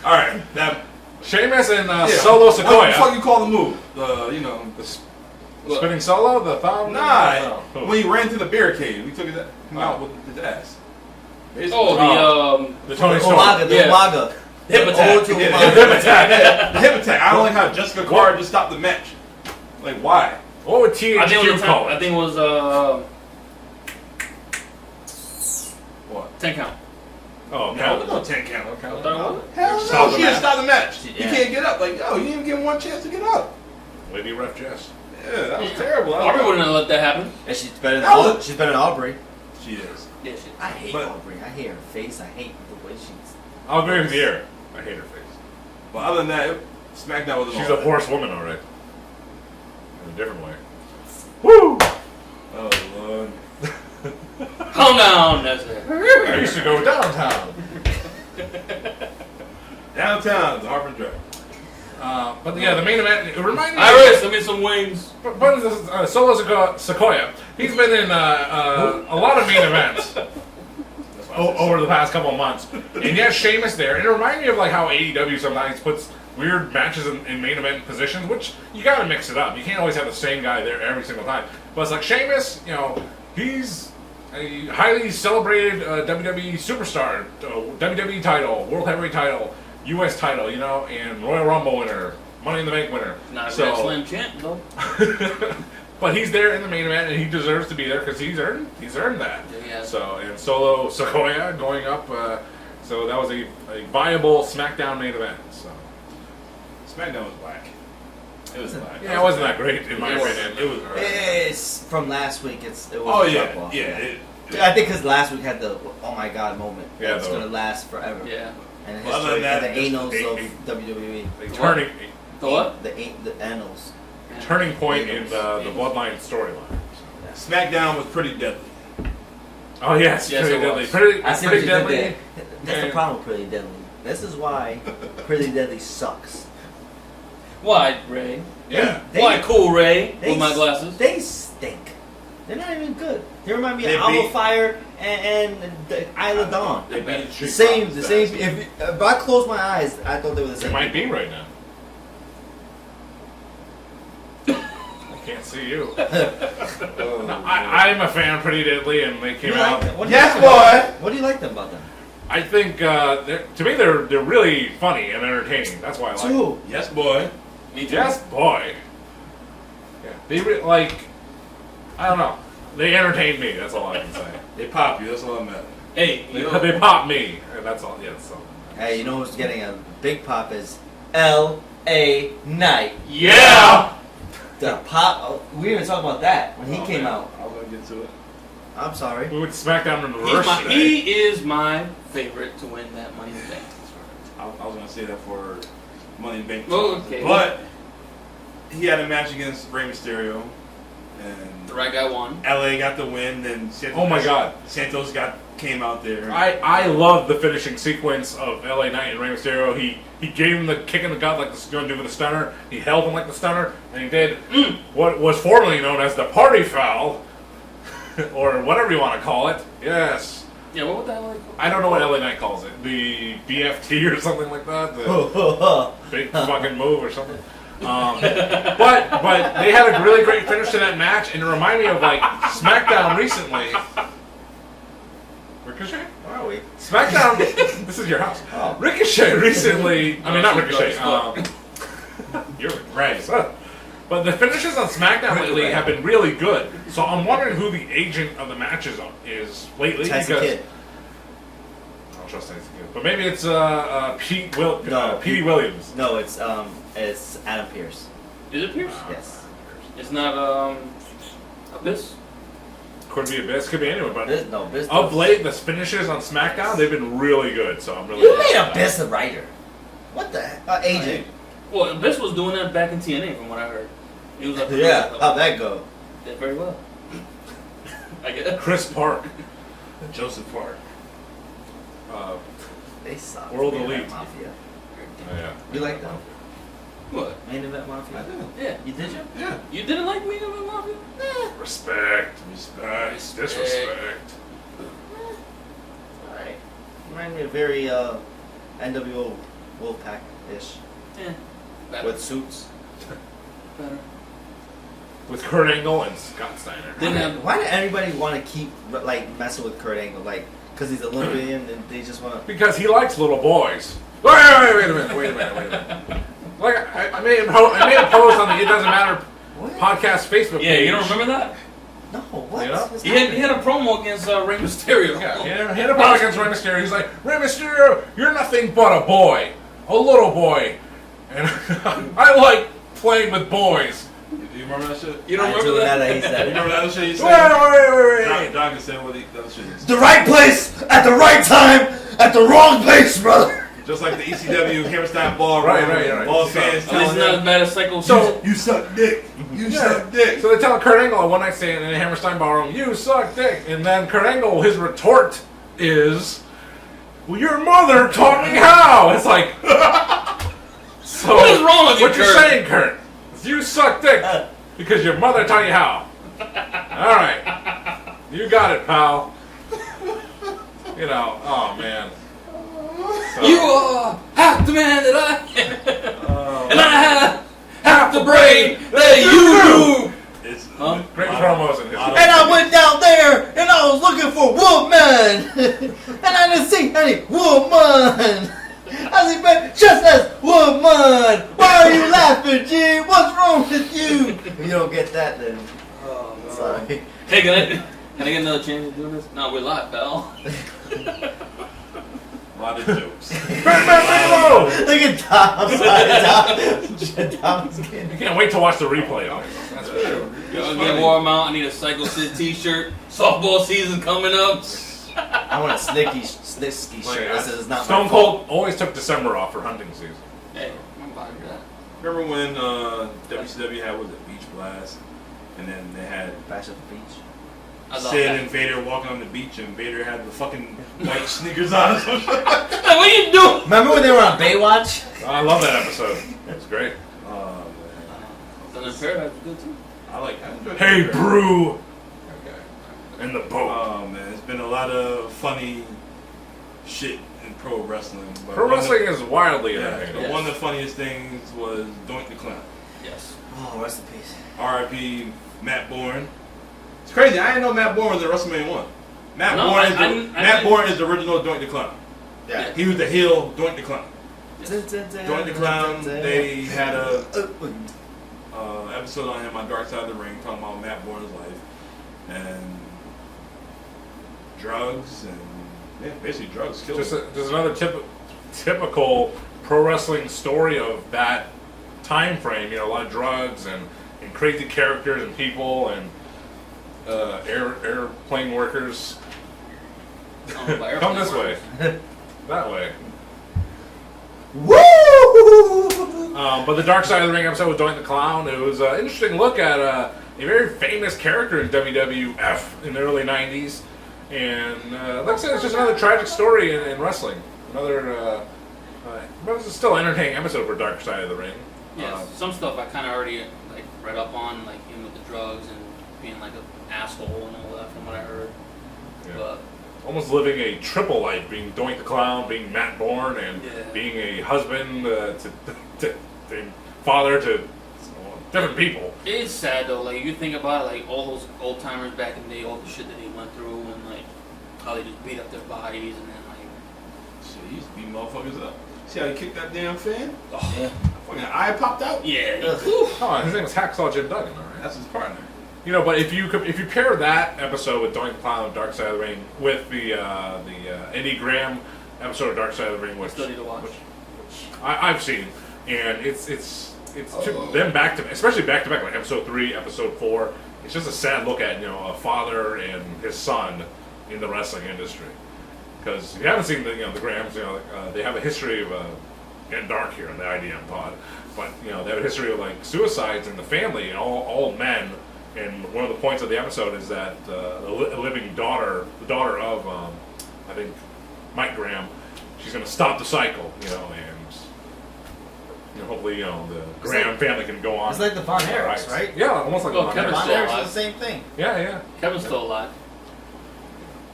All right, that Sheamus and yeah. Solo What the fuck Sequoia. you call the move? The Spinning Solo, the thumb? nah. No. When he ran through the barricade, we took him out with his ass. Basically. Oh, The the Tony The Storm. Umaga, the Yeah. Umaga. Hip The attack. ode to Yeah, Umaga. the hip attack. The hip attack. I don't like how Jessica Carr just stopped the match. Like, why? What would I think it THQ was call I it? think it was What? 10 count. Oh, No, there's no 10 count. I thought it was. Hell Stop no, the she didn't match. stop the match. Yeah. You can't get up. Like, yo, you didn't even give him one chance to get up. Lady Ref Jess. Yeah, that was terrible. Aubrey wouldn't have let that happen. And she's better than That was- she's better than Aubrey. She is. Yeah, shit. I hate But- Aubrey. I hate her face. I hate the way she's. I'll agree with you. I hate her face. But other than that, SmackDown wasn't She's all a that. horse woman, all right. In a different way. Woo! Oh, Lord. Calm down, that's it. I used to go downtown. Downtown, the Harvard Drive. But yeah, the main event, it reminded me Iris, let me some wings. but Solo Sequoia. He's been in a lot of main events over the past couple of months. And yet Sheamus there. And it reminded me of like how AEW sometimes puts weird matches in main event positions, which you gotta mix it up. You can't always have the same guy there every single time. But it's like Sheamus, you know, he's a highly celebrated WWE superstar, WWE title, World Heavyweight title, US title, you know, and Royal Rumble winner, Money in the Bank winner. Not a So- Grand Slam champ, though. But he's there in the main event, and he deserves to be there because he's earned that. Yeah. So and Solo Sequoia going up, so that was a viable SmackDown main event. So SmackDown was whack. It was whack. yeah, it wasn't that great in my It was- opinion. it was- It's from last week. It was. Oh, a yeah. drop-off. Yeah. I think because last week had the oh my god moment. Yeah, It's the- gonna last forever. Yeah. And the Well, other history, than and the that, annals just of WWE. a turning The what? The annals. turning point in the Bloodline storyline. SmackDown was pretty deadly. Oh yes, Yes, pretty it deadly, was. pretty, I see pretty what you did deadly. there. That's the And- problem with Pretty Deadly. This is why Pretty Deadly sucks. Why, Ray? Yeah. They- Why, cool Ray? they With my s- glasses. They stink. They're not even good. They remind me They of Alpha beat- Fire and the Isle of Dawn. They beat The Street same. Profits The same. fast. If I close my eyes, I thought they were the It same. might be right now. I can't see you. Oh, No, I'm a fan of Pretty Deadly, and they came out. What do you Yes, like about boy. them? What do you like them about them? I think to me they're really funny and entertaining. That's why I like them. Two. Yes, boy. Me too. Yes, boy. Yeah, they like. I don't know. They entertain me. That's all I can say. They pop you. That's all that matters. Hey, They, you know, they pop me, and that's all. Yeah, that's all. Hey, you know who's getting a big pop is L.A. Knight. yeah. The pop. Oh, we didn't even talk about that when he Oh, came man. out. I was gonna get to it. I'm sorry. We went SmackDown in reverse today. He is my favorite to win that Money in the Bank. I was gonna say that for Money in the Bank. Well, okay. But he had a match against Rey Mysterio, and The right guy won. LA got the win. Then Santos, Oh my God. Santos came out there. I love the finishing sequence of LA Knight and Rey Mysterio. He gave him the kick in the gut like the going to do with the stunner. He held him like the stunner, and he did what was formerly known as the party foul, or whatever you want to call it. Yes. Yeah, what would that like? I don't know what LA Knight calls it. The BFT or something like that. The big fucking move or something. But they had a really great finish to that match, and it reminded me of like SmackDown recently. Ricochet? Where are we? SmackDown. This is your house. Oh. Ricochet recently. I mean, not Ricochet. Close. You're right. But the finishes on SmackDown lately have been really good. So I'm wondering who the agent of the matches is lately. Tyson because Kidd. I don't trust Tyson Kidd. But maybe it's Petey Pete- Williams. No, it's Adam Pearce. Is it Pierce? Yes. It's not Abyss. Could be Abyss. Could be anyone. But This of late, the finishes on SmackDown they've been really good. So I'm really. You made Abyss a writer. What the agent? Well, Abyss was doing that back in TNA, from what I heard. He was up Yeah. How'd that go? Did very well. I guess. Chris Park. Joseph Park. They suck. World Main Event Elite. Mafia. Yeah. You like them? What? Main Event Mafia. I do. Yeah. You did you? Yeah. You didn't like me in the Mafia? Respect. Disrespect. Alright. Remind me of very NWO Wolfpack-ish. Yeah. Better. With suits. Better. With Kurt Angle and Scott Steiner. Didn't have. Why did everybody want to keep like messing with Kurt Angle? Like, because he's Olympian and they just want to. Because he likes little boys. Wait a minute. Like I made a post on the It Doesn't Matter What? podcast Facebook page. Yeah, you don't remember that? No, what? You know? What's He had happening? a promo against Rey Mysterio. Yeah, he had a problem against Rey Mysterio. He's like, Rey Mysterio, you're nothing but a boy. A little boy. And I like playing with boys. Do you remember that shit? You don't I remember do that? that he said You it. remember that other shit you said? Wait. John can say what the other shit is. The right place at the right time at the wrong place, brother. Just like the ECW Hammerstein Ball Right. All fans At least telling not as them, bad as Psycho. So- you suck dick. You suck dick. So they tell Kurt Angle at one night stand in the Hammerstein Ballroom, you suck dick. And then Kurt Angle, his retort is, well, your mother taught me how. It's like, so What is wrong with you, what you're Kurt? saying, Kurt, is you suck dick because your mother taught you how. All right. You got it, pal. You know, oh, man. So, You are half the man that I am, and I have half the brain that you do. It's Huh? great promos in his And I went down there and I was looking for woman. And I didn't see any woman. I see man just as woman. Why are you laughing, G? What's wrong with you? If you don't get that, then sorry. Hey, can I get another chance to do this? No, we're live, pal. a lot of jokes. Bang, bang, bang, low. Look at Tom. Tom's You getting. can't wait to watch the replay of it. That's for sure. Yo, get warm out. I need a Psycho Sid t-shirt. Softball season coming up. I want a snicky shirt. This is not Stone my fault. Cold always took December off for hunting season. Hey, I'm buying that. Remember when WCW had, was it Beach Blast? And then they had Bash at the beach. I love Sid that. and Vader walking on the beach, and Vader had the fucking white sneakers on. Or some shit. Hey, what are you doing? Remember when they were on Baywatch? I love that episode. It was great. Oh, man. Thunder Paradise was good too. I enjoyed Hey, that. Brew! In the boat. Oh man, it's been a lot of funny shit in pro wrestling. But Pro one of the- wrestling is wildly Yeah, entertaining. but one of the funniest things was Doink the Clown. Yes. Oh, rest in peace. R.I.P. Matt Bourne. It's crazy. I didn't know Matt Bourne was in WrestleMania 1. Matt No, Bourne I is the, didn't- Matt Bourne is the original Doink the Clown. Yeah. He was the heel Doink the Clown. Doink Doink the Clown. They had a episode on him on Dark Side of the Ring talking about Matt Bourne's life and drugs and basically drugs killed him. Just another typical pro wrestling story of that time frame. You know, a lot of drugs and crazy characters and people and airplane workers. Come this way. That way. Woo! But the Dark Side of the Ring episode with Doink the Clown, it was an interesting look at a very famous character in WWF in the early 90s. And like I said, it's just another tragic story in wrestling. Another, but it's still an entertaining episode for Dark Side of the Ring. Yeah, some stuff I kind of already like read up on, like him with the drugs and being like an asshole and all that from what I heard. Yeah. But Almost living a triple life, being Doink the Clown, being Matt Bourne, and Yeah. being a husband to father to different people. it is sad though. Like you think about it, like all those old timers back in the day, all the shit that they went through, and like how they just beat up their bodies, and then like Shit, he used to beat motherfuckers up. See how he kicked that damn fan? Yeah. Fucking eye popped out. yeah, Ugh. Oh, his name was Hacksaw Jim Duggan, all right? That's his partner. You know, but if you pair that episode with Doink the Clown and Dark Side of the Ring with the Eddie Graham episode of Dark Side of the Ring, which Still need to watch. which I've seen, and it's them back to, especially back to back, like episode 3, episode 4. It's just a sad look at a father and his son in the wrestling industry. Because you haven't seen the Grahams, they have a history of getting dark here in the IDM pod, but they have a history of like suicides in the family, and all men. And one of the points of the episode is that a living daughter, the daughter of I think Mike Graham, she's going to stop the cycle, and hopefully the Graham family can go on. It's like the Von Erichs, right? Yeah, almost like Oh, the Von Kevin Erichs. Von still Erichs alive. is the same thing. Yeah. Kevin's still alive.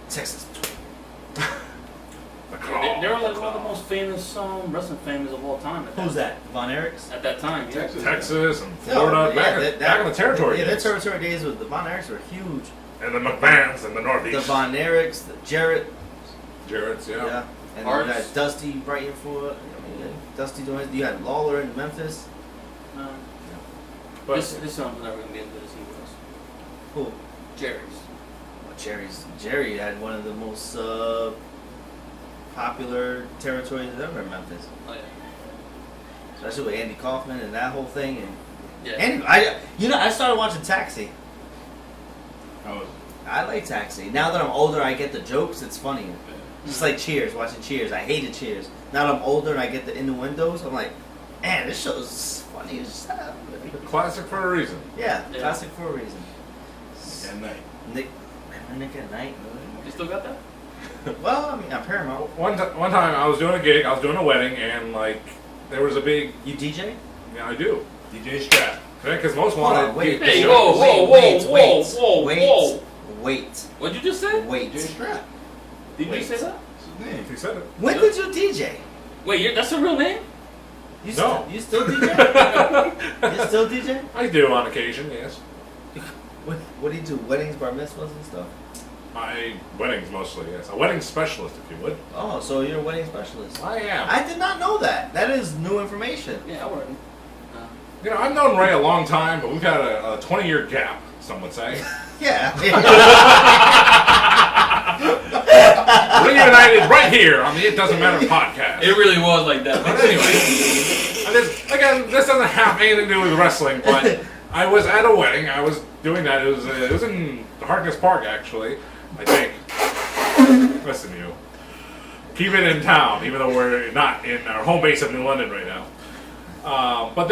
Texas. The Claw. They were like one of the most famous wrestling families of all time. Who's that? Von Erichs? At that time, yeah. Texas and Florida, back in the territory. Yeah, their days. territory days with the Von Erichs were huge. And the McMahons in the The Northeast. Von Erichs, the Jarrett. Jarrett's, yeah. And Hards. you had Dusty writing for it. I mean, Dusty doing it. You had Lawler in Memphis. No. But This song was never gonna be as good as he was. Who? Jerry's. Jerry had one of the most popular territories ever in Memphis. Oh yeah. Especially with Andy Kaufman and that whole thing. And Yeah. Andy, I started watching Taxi. How was it? I like Taxi. Now that I'm older, I get the jokes. It's funnier. Just like Cheers, watching Cheers. I hated Cheers. Now that I'm older and I get the innuendos, I'm like, man, this show's funny as hell. classic for a reason. Yeah, Yeah. classic for a reason. At night. Nick at Night. You still got that? Well, I mean, on Paramount. One time I was doing a gig, I was doing a wedding, and like there was a big. You DJ? Yeah, I do. DJ Strap. Because most Hold on, wanted. wait. Hey, shows- whoa, whoa, Wait, whoa, wait, whoa, wait, whoa. Wait. What'd you just say? Wait. DJ Strap. Did you Wait. say that? That's his name. He said it. When did you DJ? Wait, that's a real name? You No. You still DJ? You still DJ? I do on occasion, yes. What do you do? Weddings, bar mitzvahs, and stuff? My weddings mostly, yes. A wedding specialist, if you would. Oh, so you're a wedding specialist. I am. I did not know that. That is new information. Yeah, I wouldn't. You know, I've known Ray a long time, but we've had a 20-year gap, some would say. Yeah. Reunited right here on the It Doesn't Matter podcast. It really was like that. But anyway, again, this doesn't have anything to do with wrestling, but I was at a wedding. I was doing that. It was in Harkness Park, actually, I think. Listen, you. Keep it in town, even though we're not in our home base of New London right now. But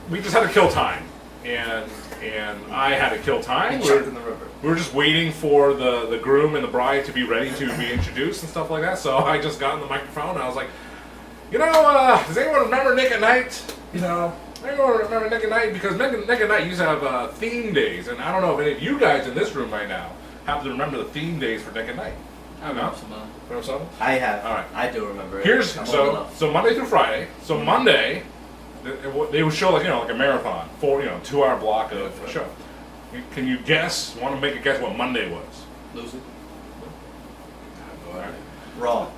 we just had to kill time, and I had to kill time. Chuck in the river. We were just waiting for the groom and the bride to be ready to be introduced and stuff like that. So I just got on the microphone and I was like, does anyone remember Nick at Night? Anyone remember Nick at Night? Because Nick at Night used to have theme days, and I don't know if any of you guys in this room right now happen to remember the theme days for Nick at Night. I remember some. Remember something? I have. All right. I do remember it. I'm old enough. So Monday through Friday. So Monday, they would show like a marathon, 2-hour block of a show. Can you guess? Want to make a guess what Monday was? Losing. Raw.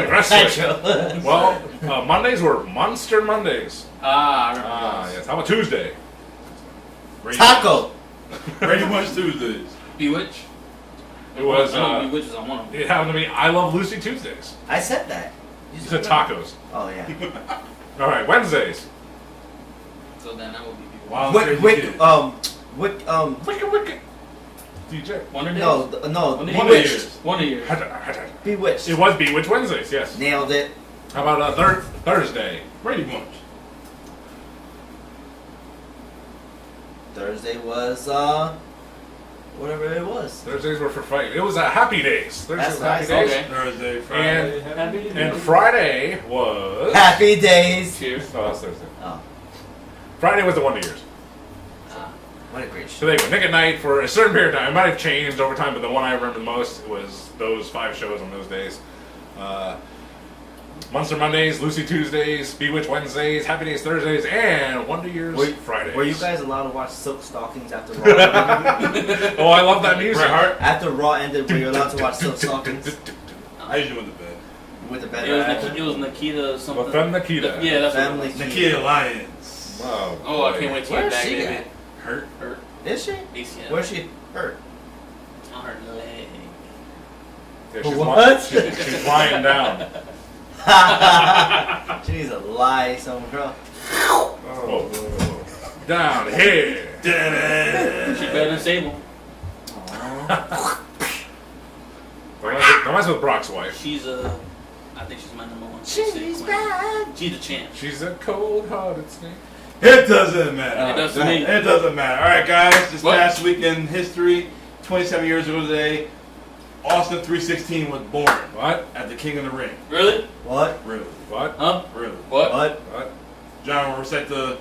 Wrestling. Well, Mondays were Monster Mondays. I remember those. Yes. How about Tuesday? Taco. Brady Bunch Tuesdays. Bewitch. It was. I know Bewitch is on one of them. It happened to be I Love Lucy Tuesdays. I said that. You said tacos. Oh yeah. All right, Wednesdays. So then that would be Bewitch. Wild Crazy Kid. Wicked. DJ. Wonder Days? No. Wonder Bewitched. Years. Wonder Years. Bewitched. It was Bewitched Wednesdays. Yes. Nailed it. How about Thursday? Brady Bunch. Thursday was whatever it was. Thursdays were for fight. It was Happy Days. Thursday That's was Happy nice. Days. Okay. Thursday, Friday. Happy And Friday was. Happy days. Cheers. Oh, that's Thursday. Oh, Friday was the Wonder Years. what a great So show. there you go. Nick at Night for a certain period of time. It might have changed over time, but the one I remember the most was those 5 shows on those days. Monster Mondays, Lucy Tuesdays, Bewitched Wednesdays, Happy Days Thursdays, and Wonder Years Fridays. Were you guys allowed to watch Silk Stockings after Raw ended? Oh, I love that music. Bret Hart. After Raw ended, were you allowed to watch Silk Stockings? I usually went to bed. With the bed. It was Nikita something. Well, Femme Nikita. Yeah, that's Family. what it was. Nikita Lyons. Wow. Oh, I can't wait to Where's get back, she baby. at? Hurt. Hurt. Is she? ACL. Where's she hurt? On her leg. Yeah, she's What? she's lying down. She needs to lie somewhere. Whoa. Down here. She better than Sable. Don't mess with Brock's wife. She's I think she's my number one. She's bad. She's a champ. She's a cold-hearted snake. It doesn't matter. It does to me. It doesn't matter. All right, guys. This What? past week in history, 27 years ago today, Austin 316 was born. What? At the King of the Ring. Really? What? Really? What? Huh? Really? What? What? John will recite the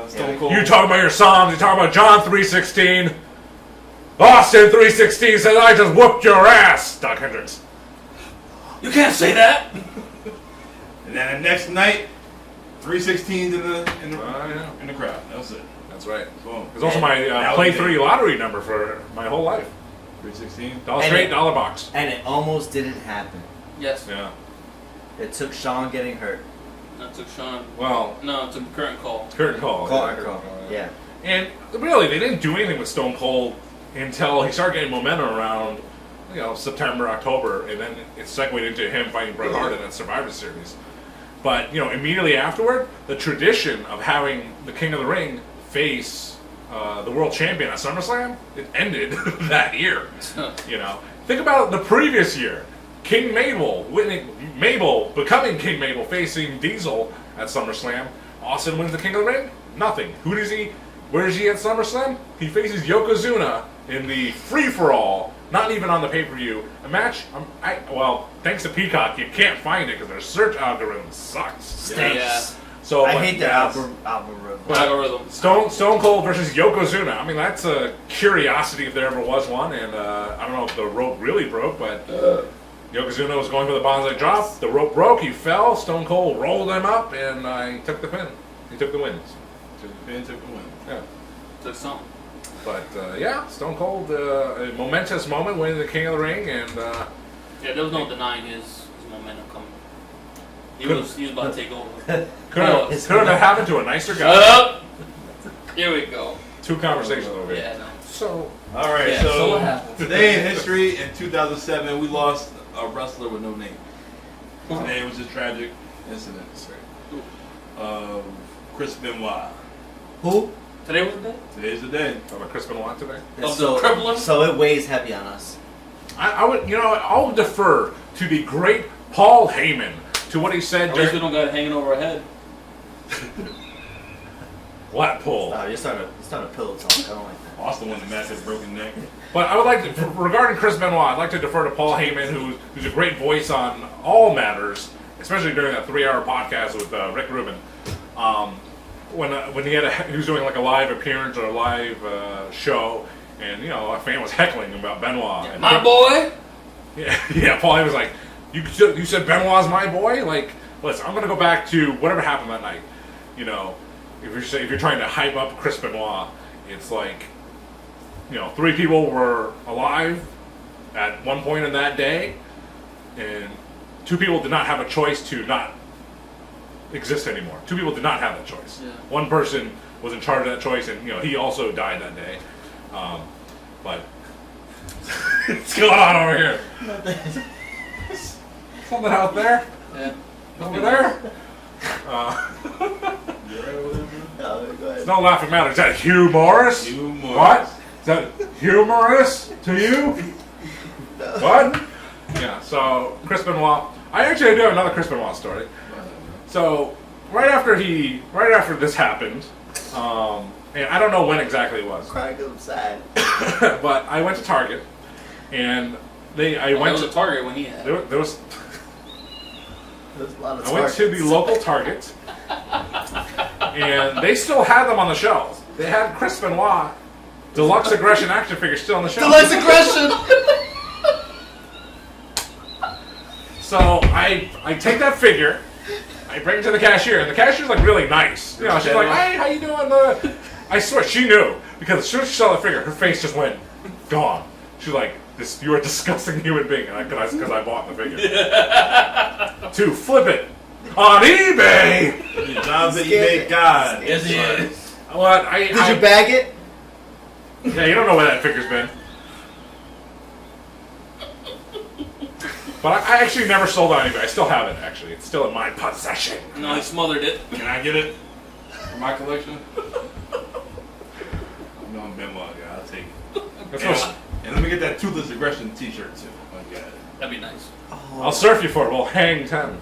Stone Cold. You talk about your Psalms, you talk about John 3:16. Austin 3:16 says, I just whooped your ass, Doc Hendricks. You can't say that. And then the next night, 316s Yeah. in the crowd. That was it. That's right. Boom. It's also my That Play was 3 lottery number for my whole life. 316. Straight dollar box. And it almost didn't happen. Yes. Yeah. It took Shawn getting hurt. That took Sean. Well, No, it took curtain call. curtain call. Curtain call. Yeah. And really, they didn't do anything with Stone Cold until he started getting momentum around, September, October, and then it segued into him fighting Bret Hart in that Survivor Series. But, immediately afterward, the tradition of having the King of the Ring face the world champion at SummerSlam, it ended that year. Think about the previous year. King Mabel becoming King Mabel facing Diesel at SummerSlam. Austin wins the King of the Ring? Nothing. Where is he at SummerSlam? He faces Yokozuna in the free-for-all, not even on the pay-per-view. A match, thanks to Peacock, you can't find it because their search algorithm sucks. Stinks. Yeah. So, I hate their algorithm. Algorithm. Stone Cold versus Yokozuna. I mean, that's a curiosity if there ever was one, and I don't know if the rope really broke, but Yokozuna was going for the bonsai drop. The rope broke. He fell. Stone Cold rolled him up, and he took the pin. He took the win. Took the pin, took the win. Yeah. Took something. But Stone Cold, a momentous moment, winning the King of the Ring, and there was no denying his momentum coming. He was about to take over. could have happened to a nicer guy. Shut up! Here we go. Two conversations over here. Yeah, no. So, All right, Yeah, so so what happened? today in history, in 2007, we lost a wrestler with no name. Today was a tragic incident of Chris Benoit. Who? Today was the day? Today's the day. talking about Chris Benoit today. Of the crippler? So it weighs heavy on us. I would, I'll defer to the great Paul Heyman to what he said At least we during don't got it hanging over our head. Blackpool. Oh, you're starting to pillow talk. I don't like that. Austin won the match with a broken neck. But I would like to, regarding Chris Benoit, I'd like to defer to Paul Heyman, who's a great voice on all matters, especially during that 3-hour podcast with Rick Rubin. When he was doing like a live appearance or a live show, and a fan was heckling him about Benoit. And My boy? Yeah, Paul Heyman was like, you said Benoit's my boy? Like, listen, I'm gonna go back to whatever happened that night. If you're trying to hype up Chris Benoit, it's like, 3 people were alive at one point in that day, and 2 people did not have a choice to not exist anymore. 2 people did not have that choice. Yeah. One person was in charge of that choice, and he also died that day. But what's going on over here? Something out there? Yeah. Over there? It's no laughing matter. Is that humorous? Humorous. What? Is that humorous to you? What? Yeah, so Chris Benoit. I do have another Chris Benoit story. So right after this happened, and I don't know when exactly it was, I'm crying because I'm sad. but I went to Target, and I went to Target when he had. there was. There's a lot of I went to the local Target, and they still had them on the shelves. They had Chris Benoit Deluxe Aggression action figure still on the shelf. Deluxe Aggression! So I take that figure, I bring it to the cashier, and the cashier's like really nice. She's like, "Hey, how you doing?" I swear she knew, because as soon as she saw the figure, her face just went gone. She's like, "You're a disgusting human being," because I bought the figure. To flip it on eBay. John's the eBay god. Yes, he is. What? Did you bag it? Yeah, you don't know where that figure's been. But I actually never sold it on eBay. I still have it, actually. It's still in my possession. No, he smothered it. Can I get it for my collection? I'm Benoit guy. I'll take it. And let me get that Toothless Aggression t-shirt too. I got it. That'd be nice. I'll surf you for it. We'll hang 10.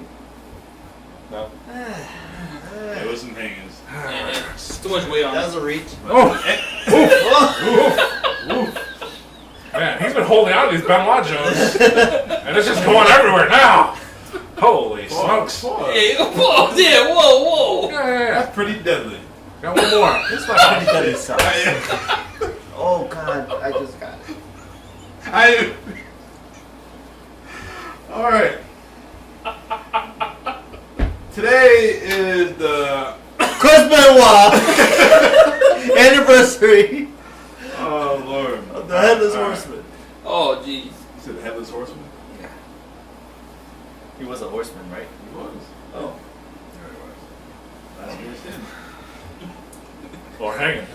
No? There was some hangings. Yeah, it's too much weight on That it. was a reach. Man, he's been holding out these Benoit Jones. And it's just going everywhere now. Holy smokes. Hey, whoa, yeah, whoa. Yeah. That's pretty deadly. Got one more. This is my pretty deadly stuff. Oh god, I just got it. All right. Today is the Chris Benoit anniversary oh lord of the Headless Horseman. Oh, Oh, jeez. You said the Headless Horseman? Yeah. He was a horseman, right? He was. Oh. There he was. That's what it Or hanging.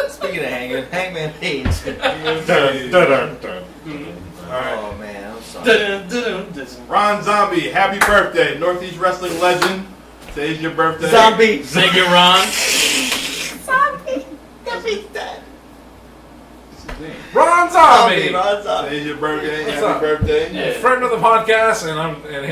Speaking of hanging, Hangman Page. Dun, dun, dun, dun. Alright. Oh man, I'm sorry. Ron Zombie, happy birthday. Northeast Wrestling legend. Today's your birthday. Zombie. Thank you, Ron. Zombie. That means dead. What's his name? Ron Zombie! Ron Zombie. Today's your birthday. What's happy up? birthday. Yeah. Friend of the podcast, and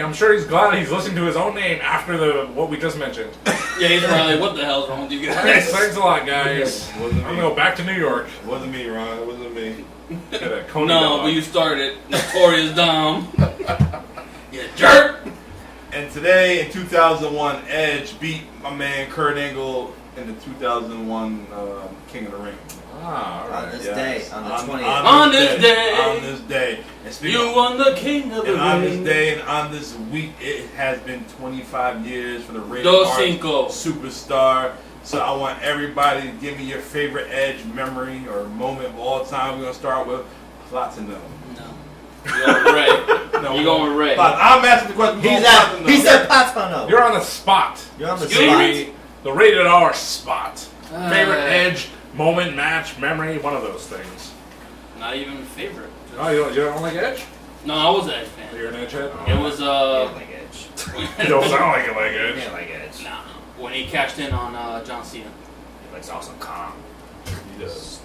I'm sure he's glad he's listening to his own name after what we just mentioned. Yeah, he's probably like, what the hell's wrong with you Thanks, guys? thanks a lot, guys. Wasn't I'm me. gonna go back to New York. It wasn't me, Ron. It wasn't me. Get a Coney No, dog. but you started it. Notorious Dom. You jerk. And today, in 2001, Edge beat my man Kurt Angle in the 2001 King of the Ring. Ah, all On right. this Yes. day, on the 20th. On this day. On this day. And speaking You won the king of the and on this ring. day and on this week, it has been 25 years for the Rated Dos R cinco. Superstar. So I want everybody to give me your favorite Edge memory or moment of all time. We're going to start with Platinum. No. You're going with Ray. No, You're going with Ray. I'm asking the question. He's going at. Platinum. He said Patano. You're on the spot. You're on the Excuse spot. Baby, the rated R spot. Favorite Uh, Edge moment, match, memory, one of those things. Not even a favorite. Oh, you don't like Edge? No, I was an Edge fan. You're an Edge head? It was, like Edge. You don't sound like you like Edge. Yeah, like Edge. Nah, when he cashed in on John Cena. He likes awesome calm. He does.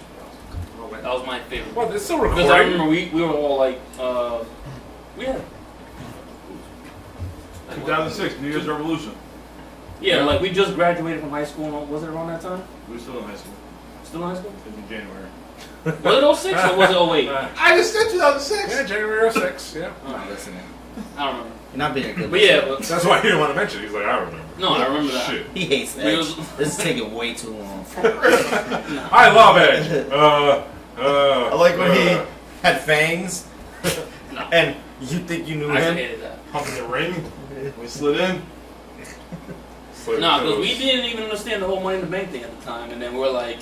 That was my favorite. Well, it's still Because recording. I remember we were all like, we had. Like, 2006, New Year's Revolution. Yeah, like we just graduated from high school. Was it around that time? We were still in high school. Still in high school? It was in January. Was it 06 or was it 08? I just said 2006. Yeah, January 06, yeah. I'm not listening. I don't remember. You're not being a good But yeah, listener. but, That's why he didn't want to mention it. He's like, I remember. no, I remember that. Shit. He hates We Edge. was- This is taking way too long. I love Edge. I like when he had fangs, No, and you think you knew I him. hated that. Pumping the ring. We slid in. No, because we didn't even understand the whole Money in the Bank thing at the time, and then we're like,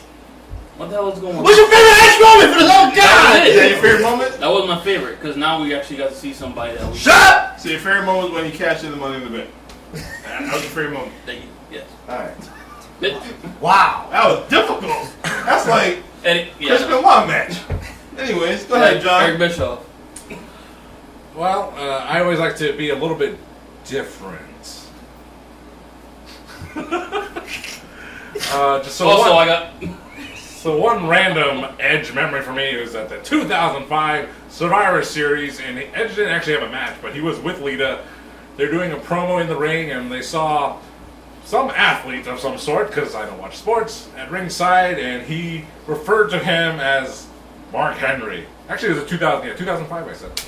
what the hell is going on? What's your favorite Edge moment for the whole That God? was Is that your it. favorite moment? That was my favorite, because now we actually got to see somebody that we... Shut up! So your favorite moment was when you cashed in the Money in the Bank. That was your favorite moment. Thank you. Yes. Alright. Wow. That was difficult. That's like Eddie, yeah. Chris Benoit match. Anyways, go ahead, John. Eric Bischoff. Well, I always like to be a little bit different. Just so Also, one, I got... so one random Edge memory for me is at the 2005 Survivor Series, and Edge didn't actually have a match, but he was with Lita. They're doing a promo in the ring, and they saw some athlete of some sort, because I don't watch sports, at ringside, and he referred to him as Mark Henry. Actually, it was 2005, I said.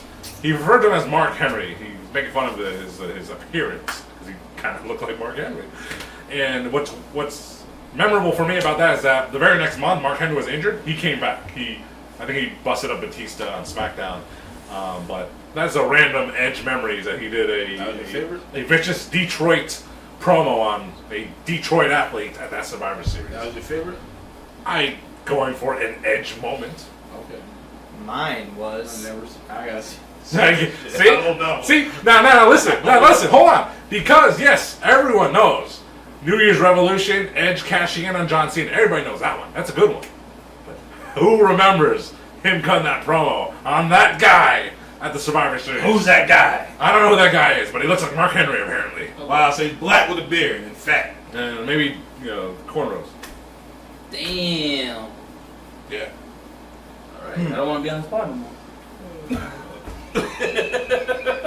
He referred to him as Mark Henry. He was making fun of his appearance, because he kind of looked like Mark Henry. And what's memorable for me about that is that the very next month, Mark Henry was injured. He came back. I think he busted up Batista on SmackDown. But that's a random Edge memory is that he did That was your favorite? a vicious Detroit promo on a Detroit athlete at that Survivor Series. That was your favorite? I going for an Edge moment. Okay. Mine was. I gotta see. See? I don't know. See? Now, listen, hold on. Because, yes, everyone knows New Year's Revolution, Edge cashing in on John Cena. Everybody knows that one. That's a good one. But who remembers him cutting that promo on that guy at the Survivor Series? Who's that guy? I don't know who that guy is, but he looks like Mark Henry, apparently. Wow, so he's black with a beard and fat. And maybe, cornrows. Damn. Yeah. Alright, I don't want to be on the spot anymore.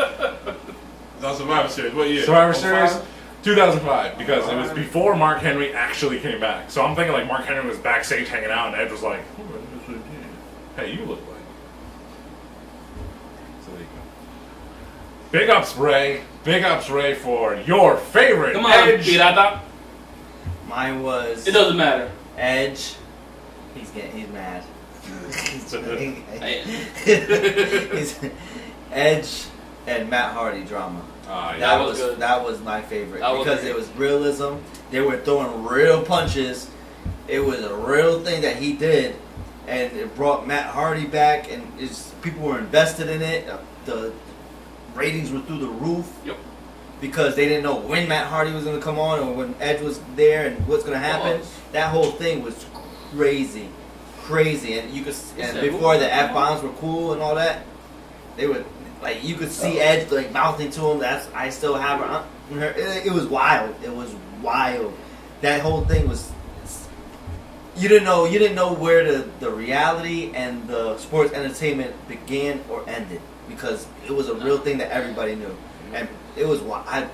It's on Survivor Series. What year? Survivor 05? Series, 2005, because it was before Mark Henry actually came back. So I'm thinking like Mark Henry was backstage hanging out, and Edge was like, "Hey, you look like." So there you go. Big ups, Ray. Big ups, Ray, for your favorite Come on, Edge. Pirata. Mine was It doesn't matter. Edge. He's mad. He's Edge and Matt Hardy drama. Yeah. That was good. That was my favorite That was because great. it was realism. They were throwing real punches. It was a real thing that he did, and it brought Matt Hardy back, and people were invested in it. The ratings were through the roof. Yep. Because they didn't know when Matt Hardy was going to come on or when Edge was there and what's going to happen. That whole thing was crazy, and you could. And before the F-bombs were cool and all that, they would like you could see Edge like mouthing to him. I still have her. It was wild. It was wild. That whole thing was. You didn't know where the reality and the sports entertainment began or ended because it was a real thing that everybody knew, and it was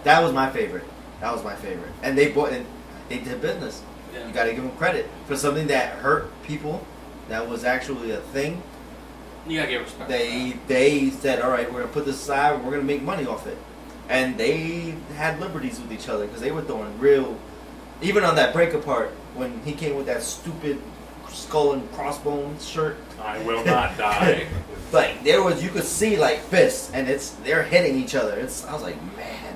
that was my favorite. That was my favorite, and they did business. Yeah. You got to give them credit for something that hurt people. That was actually a thing. You gotta give respect. They said, all right, we're gonna put this aside. We're gonna make money off it, and they had liberties with each other because they were throwing real. Even on that break apart when he came with that stupid skull and crossbones shirt. I will not die. Like you could see like fists, and they're hitting each other. I was like, man,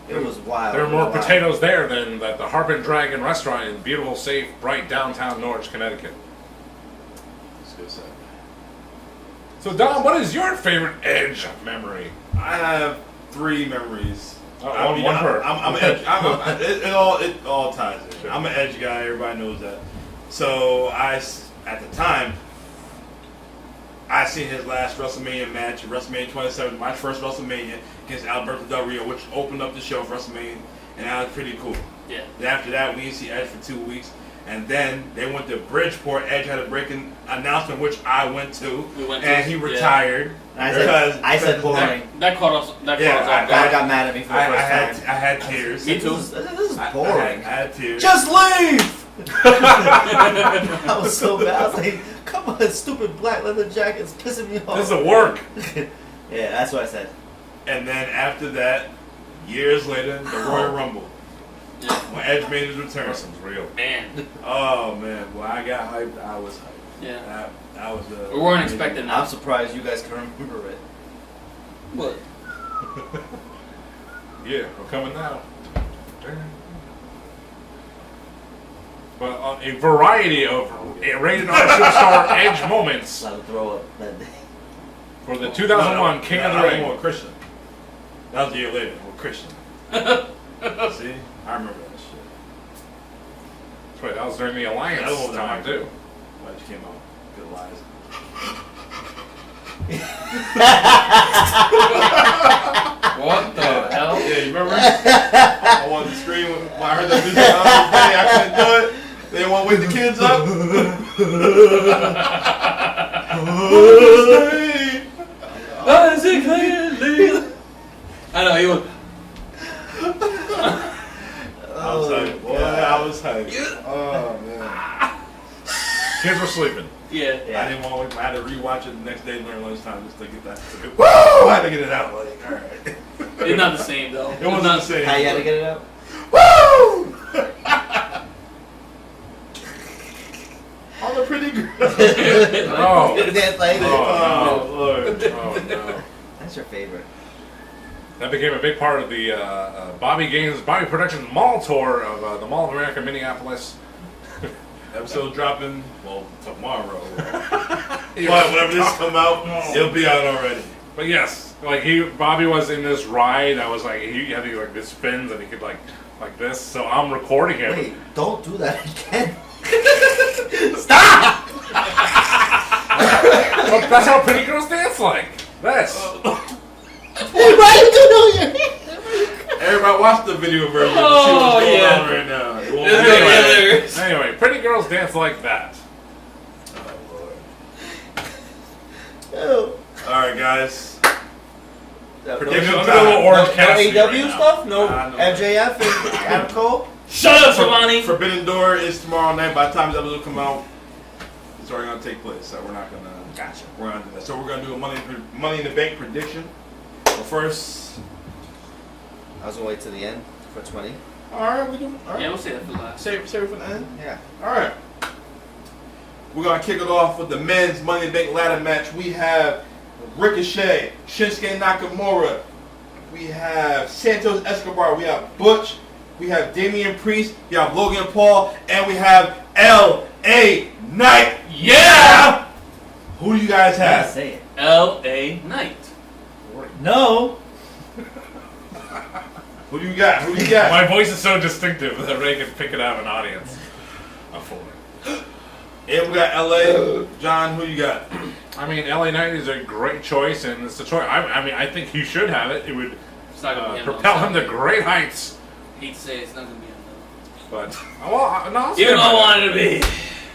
it was wild. There are more potatoes there than at the Harp and Dragon restaurant in beautiful, safe, bright downtown Norwich, Connecticut. That's good stuff. So, Dom, what is your favorite Edge memory? I have 3 memories. One per. I'm an Edge. It all ties in. Sure. I'm an Edge guy. Everybody knows that. So at the time, I seen his last WrestleMania match, WrestleMania 27, my first WrestleMania against Alberto Del Rio, which opened up the show for WrestleMania, and that was pretty cool. Yeah. Then after that, we didn't see Edge for 2 weeks, and then they went to Bridgeport. Edge had a breaking announcement, which I went to, and he retired. I said boring. That caught us. God got mad at me for the first time. I had tears. Me too. This is boring. I had tears. Just leave! I was so bad. I was like, come on, stupid black leather jacket's pissing me off. This is a work. Yeah, that's what I said. And then after that, years later, the Royal Rumble. Yeah. When Edge made his return. Wrestling's real. Man. Oh man, when I got hyped, I was hyped. Yeah. That was We weren't expecting that. I'm surprised you guys can remember it. What? Yeah, we're coming now. But a variety of rated R superstar Edge moments I'll throw up that day. for the 2001 King of the Ring. With Christian. That was a year later with Christian. See, I remember that shit. That's right, that was during the Alliance That was time too. Edge came out. Good lies. What the hell? Yeah, you remember? I wanted to scream when I heard that music. I couldn't do it. They didn't want to wake the kids up. I know, he was. I was hyped. Boy, I was hyped. Oh, man. Kids were sleeping. Yeah. I didn't want to. I had to rewatch it the next day during lunchtime just to get that. Woo! I had to get it out. Like, all right. It's not the same, though. It wasn't the same. How you had to get it out? Woo! All the pretty girls. Oh. That's like, Oh, Lord. Oh, no. that's your favorite. That became a big part of the Bobby Productions Mall Tour of the Mall of America, Minneapolis. Episode dropping, well, tomorrow. But whenever this come out, it'll be out already. But yes, like Bobby was in this ride. I was like, he had like this spins and he could like this. So I'm recording him. Wait, don't do that again. Stop! Well, that's how pretty girls dance like. This. Why you do your Everybody watch the video version to see Oh, what's going yeah. on right now. It won't It's be gonna be right. hilarious. Anyway, pretty girls dance like that. Oh, Lord. Alright, guys. Prediction Look at the little time. orange No Cassidy AEW right now. stuff? No Nah, no. MJF and Adam Cole? Shut up, Giovanni! Forbidden Door is tomorrow night. By the time this episode come out, it's already going to take place. So we're not going to. Gotcha. We're going to do that. So we're going to do a Money in the Bank prediction. But first. I was gonna wait till the end for 20. Alright, we do. Alright. Yeah, we'll say that for last. Save it for the end. Yeah. Alright. We're going to kick it off with the men's Money in the Bank ladder match. We have Ricochet, Shinsuke Nakamura. We have Santos Escobar. We have Butch. We have Damien Priest. We have Logan Paul. And we have El LA Knight. Yeah! Who do you guys Yeah, have? say it. L.A. Knight. No. Who do you got? Who do you got? My voice is so distinctive that Ray can pick it out of an audience. I'm fooling. And we got LA. John, who you got? I mean, LA Knight is a great choice, and it's a choice. I mean, I think he should have it. It would It's not gonna be him. propel him to though. great heights. Hate to say it's not gonna be him But well, no, I'll though. You stand by don't that. want it to be.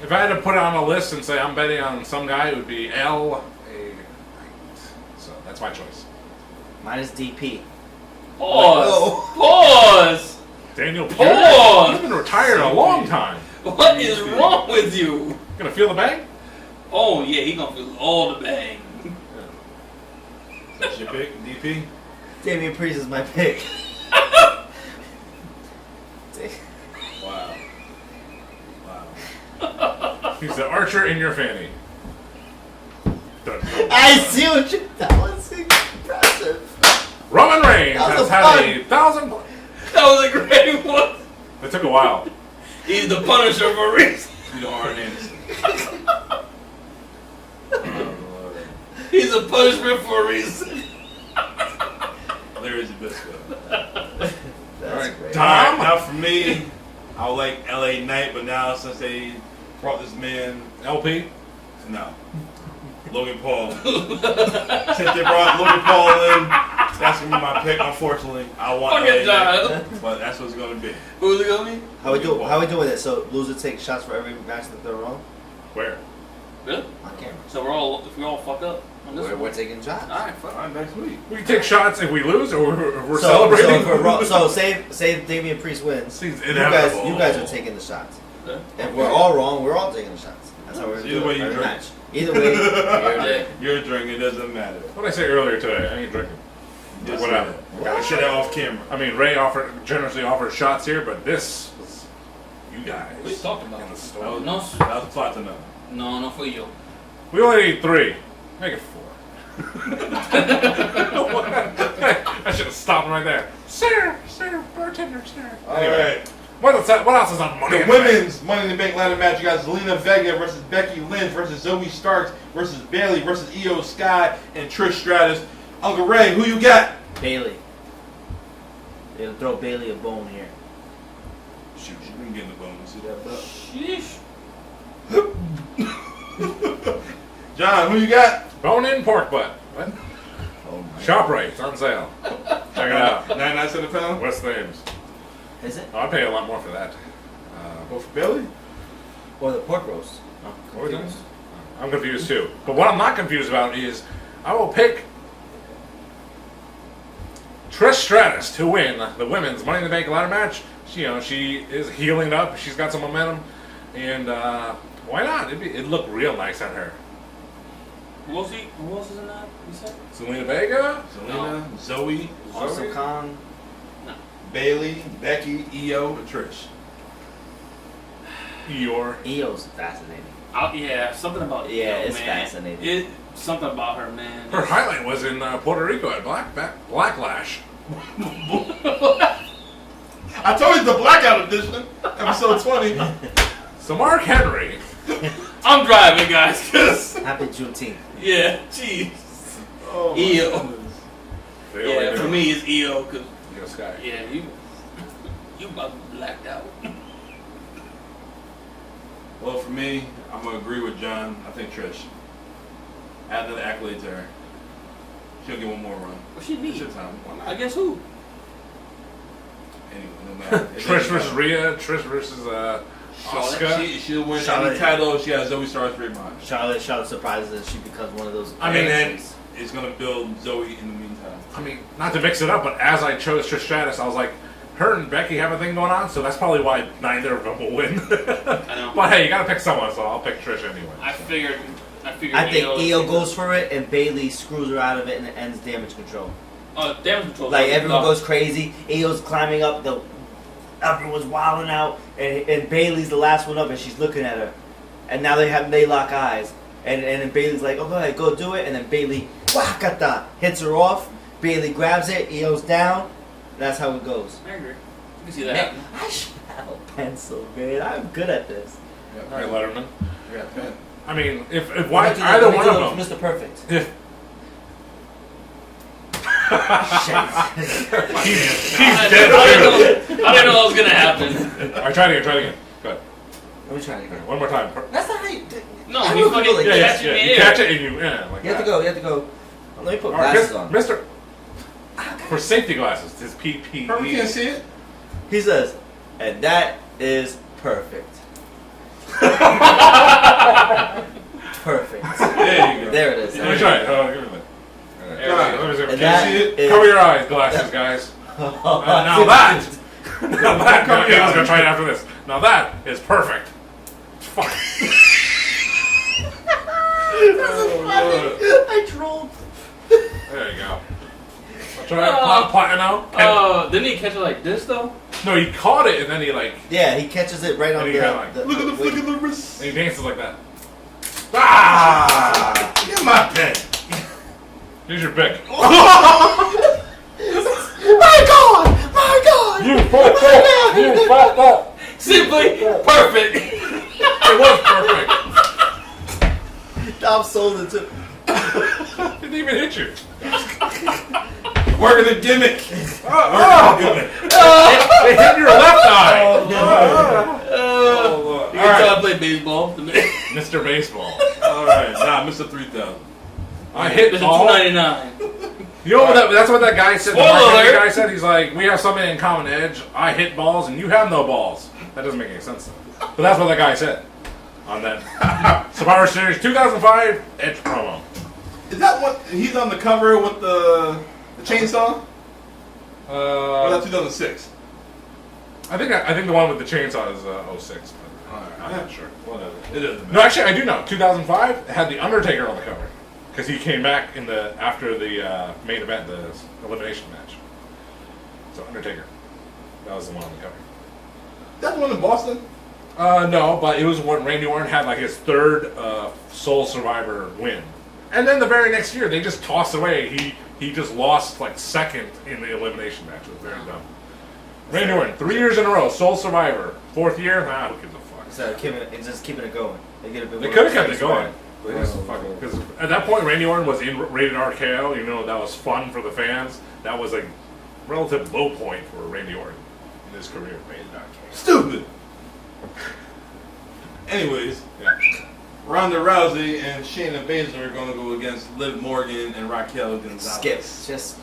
If I had to put it on a list and say I'm betting on some guy, it would be L.A. Knight. So that's my choice. Mine is DP. Pause. Pause. Daniel Pause. Pierre. He's been retired a long time. What is wrong with you? Gonna feel the bang? Oh yeah, he gonna feel all the bang. That's your pick, DP? Damien Priest is my pick. Wow. Wow. He's the archer in your fanny. Dun, dun. I see what you. That was impressive. Roman Reigns That has was had fun. 1,000. That was a great one. It took a while. He's the Punisher for a reason. You know, Arn Anderson. He's a punishment for a reason. Larry's the best guy. That's Alright, great. Tom. Alright, now for me, I would like LA Knight, but now since they brought this man, LP. no. Logan Paul. Since they brought Logan Paul in, that's gonna be my pick. Unfortunately, I want Fuck LA it, Knight, John. but that's what it's gonna be. Who's it gonna be? How we do? How we doing it? So loser takes shots for every match that they're on. Where? Really? On camera. So we're all fuck up on this We're one. taking shots. All right, fuck. Alright, next week. We can take shots if we lose, or we're So celebrating. for Raw, so say Damien Priest wins. Seems You inevitable. guys are taking the shots. Okay. If we're all wrong, we're all taking the shots. That's how we're Either doing way it you every drink. match. Either way, Yeah. You're drinking, it doesn't matter. What did I say earlier today? I ain't drinking. Yes, Whatever. sir. Gotta shit that off camera. I mean, Ray generously offered shots here, but this was you guys. What are you talking about? In the That store. was, No. that was a platinum. No, no for you. We only need 3. Make it 4. I should have stopped right there. Sir, bartender, sir. Alright. What else is on Money The in the Bank? women's Money in the Bank ladder match, you got Zelina Vega versus Becky Lynch versus Zoe Starks versus Bayley versus Io Sky and Trish Stratus. Uncle Ray, who you got? Bailey. They'll throw Bailey a bone here. Shoot, you can get in the bone. See that butt? Sheesh. John, who you got? Bone-in pork butt. What? Oh my. ShopRite. It's on sale. Check it out. 99 cents a pound. West Thames. Is it? Oh, I pay a lot more for that. Go for Bayley? Or the pork roast? Oh, What was confused. that? I'm confused too. But what I'm not confused about is I will pick Trish Stratus to win the women's Money in the Bank ladder match. She is healing up. She's got some momentum, and why not? It'd look real nice on her. Who else is in that? You said? Selena Vega, Zelina, Zoe, Awesome Khan. Bayley, Becky, Io, and Trish. Eeyore. Io's fascinating. Yeah, something about Yeah, Io, it's man. fascinating. Something about her, man. Her highlight was in Puerto Rico at Blacklash. I told you the Blackout Edition, episode 20. So Mark Henry. I'm driving, guys, cause Happy Juneteenth. yeah, jeez. Oh, my Io. goodness. Yeah, for me it's Io, cause Io Sky. yeah, you about blacked out. Well, for me, I'm going to agree with John. I think Trish. Add another accolade to her. She'll get one more run. What she It's need? your time. Why not? I guess who? Anyway, no matter. It Trish doesn't versus matter. Rhea. Trish versus Asuka. She'll win Charlotte. any title. She has Zoe Starks for mine. Charlotte surprises that she becomes one of those. I mean, And then it's going to build Zoe in the meantime. I mean, not to mix it up, but as I chose Trish Stratus, I was like, her and Becky have a thing going on, so that's probably why neither of them will win. I know. But hey, you gotta pick someone, so I'll pick Trish anyway. I figured. I think Io goes for it, and Bailey screws her out of it, and it ends damage control. Oh, damage control. Like everyone goes crazy. Io's climbing up, everyone's wilding out, and Bailey's the last one up, and she's looking at her, and now they lock eyes, and then Bailey's like, oh, go ahead, go do it, and then Bailey wakata hits her off. Bailey grabs it, Io's down. That's how it goes. I agree. You can see that. Man, I should have a pencil, man. I'm good at this. All right, Letterman. I got Penn. I mean, if Let why me do either that. one Let me of do them. Mr. Perfect. If Shit. he's I dead. didn't know that was gonna happen. All right, try it again. Go ahead. Let me try it again. One more time. That's not how you. No, I you don't fucking feel like Yeah, catch it in the You air. catch it and you, like You have to that. go. You have to go. Let me put All right, glasses on. Mister, for safety glasses, his PPE. Purple can't see it. He says, and that is perfect. Perfect. There you go. There it is. Let me try it. Give me that. All right, let me see. And Can that you see it? is- Cover your eyes, glasses, guys. Now that. Now that. Okay, I was gonna try it after this. Now that is perfect. Fuck. I trolled. There you go. I'll try it. Pot now. Oh, didn't he catch it like this though? No, he caught it and then he like Yeah, he catches it right on And the. he kinda like, Look at the flick of the wrist. and he dances like that. Ah! Get my pen. Here's your pick. My God! My God! You fucked up. You fucked up. Simply perfect. It was perfect. Dom sold it too. Didn't even hit you. Working the gimmick. Oh, Gimmick. it hit your left eye. Oh, Lord. You All can tell I right. play baseball. Mr. Baseball. All right. Nah, Mr. 3000. I hit It's ball. $2.99. You know what that's what that guy said. The Spoiler marketing alert. guy said he's like, we have something in common, Edge. I hit balls and you have no balls. That doesn't make any sense though. But that's what that guy said on that Survivor Series 2005 Edge promo. Is that what he's on the cover with the chainsaw? Or is that 2006? I think the one with the chainsaw is 06. But All right. I'm not sure. Whatever. It doesn't No, matter. actually, I do know. 2005 it had the Undertaker on the cover because he came back after the main event, the elimination match. So Undertaker, that was the one on the cover. That one in Boston? No, but it was when Randy Orton had like his third Sole Survivor win, and then the very next year they just tossed away. He just lost like second in the elimination match. It was very dumb. Randy Orton 3 years in a row, Sole Survivor. Fourth year, who gives a fuck? So it's just keeping it going. They They could have kept it going. Because at that point, Randy Orton was in rated RKO. Even though that was fun for the fans, that was a relative low point for Randy Orton in his career. Rated RKO. Stupid. Anyways, Yeah. Ronda Rousey and Shayna Baszler are going to go against Liv Morgan and Raquel Gonzalez. Skip. Just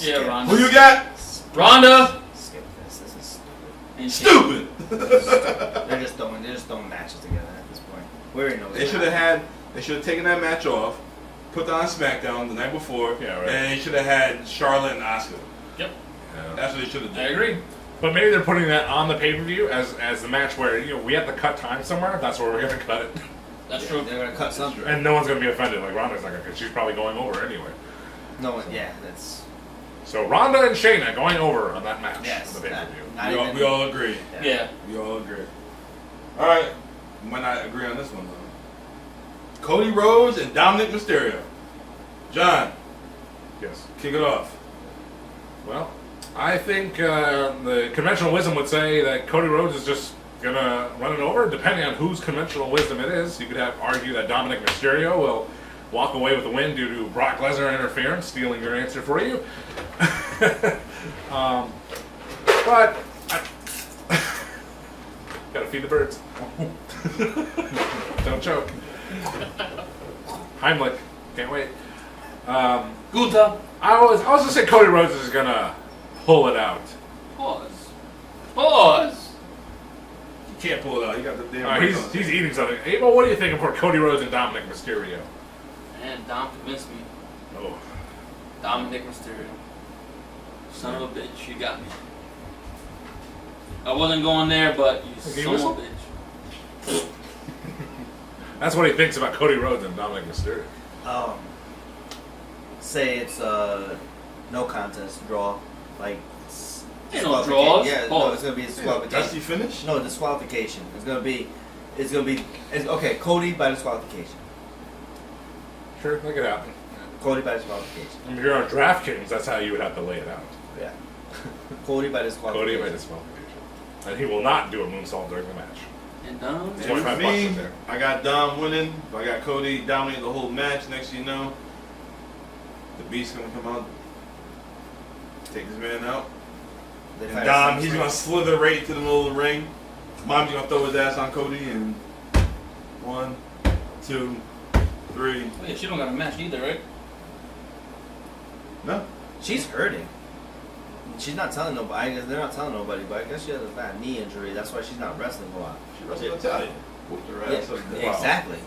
Yeah, skip. Ronda. Who you got? Ronda. Skip this. This is stupid. And Stupid. They're just throwing matches together at this point. We already know. They should have taken that match off, put that on SmackDown the night before, Yeah, right. and they should have had Charlotte and Asuka. Yep. Yeah. That's what they should have I done. agree. But maybe they're putting that on the pay-per-view as the match where we have to cut time somewhere. That's where we're going to cut it, That's Yeah, true. they're gonna cut something. and no one's going to be offended. Like Ronda's not going to, because she's probably going over anyway. No one. Yeah, that's. So Ronda and Shayna going over on that match Yes. on the pay-per-view. We all agree. Yeah. We all agree. All right. We might not agree on this one, though. Cody Rhodes and Dominic Mysterio. John, Yes. kick it off. Well, I think the conventional wisdom would say that Cody Rhodes is just gonna run it over, depending on whose conventional wisdom it is. You could argue that Dominic Mysterio will walk away with the win due to Brock Lesnar interference, stealing your answer for you. But gotta feed the birds. Don't choke. Heimlich, can't wait. Gunther. I was gonna say Cody Rhodes is gonna pull it out. Pause. You can't pull it out. You got the damn. He's eating something. Abel, what are you thinking for Cody Rhodes and Dominic Mysterio? Man, Dom convinced me. Oh, Dominic Mysterio. Son of a bitch, you got me. I wasn't going there, but you Okay, son of a whistle? bitch. that's what he thinks about Cody Rhodes and Dominic Mysterio. Say it's no contest draw, like. Ain't no draws. Yeah, no, Pause. it's gonna be a Dusty disqualification. finish? No, disqualification. It's gonna be. Okay, Cody by disqualification. Sure, that could happen. Cody by disqualification. I mean, if you're on DraftKings, that's how you would have to lay it out. Yeah. Cody by Cody disqualification. by disqualification. And he will not do a moonsault during the match. And Dom. And 25 for bucks me, right there. I got Dom winning. I got Cody dominating the whole match. Next thing you know, the Beast's gonna come out, take this man out. They And fight Dom, at he's SummerSlam. gonna slither right into the middle of the ring. Mom's gonna throw his ass on Cody and 1, 2, 3. Oh, yeah, she don't got a match either, right? No. She's hurting. She's not telling nobody. I guess they're not telling nobody, but I guess she has a bad knee injury. That's why she's not wrestling a lot. She wrestled Italian. Whooped her Yeah, ass up. exactly.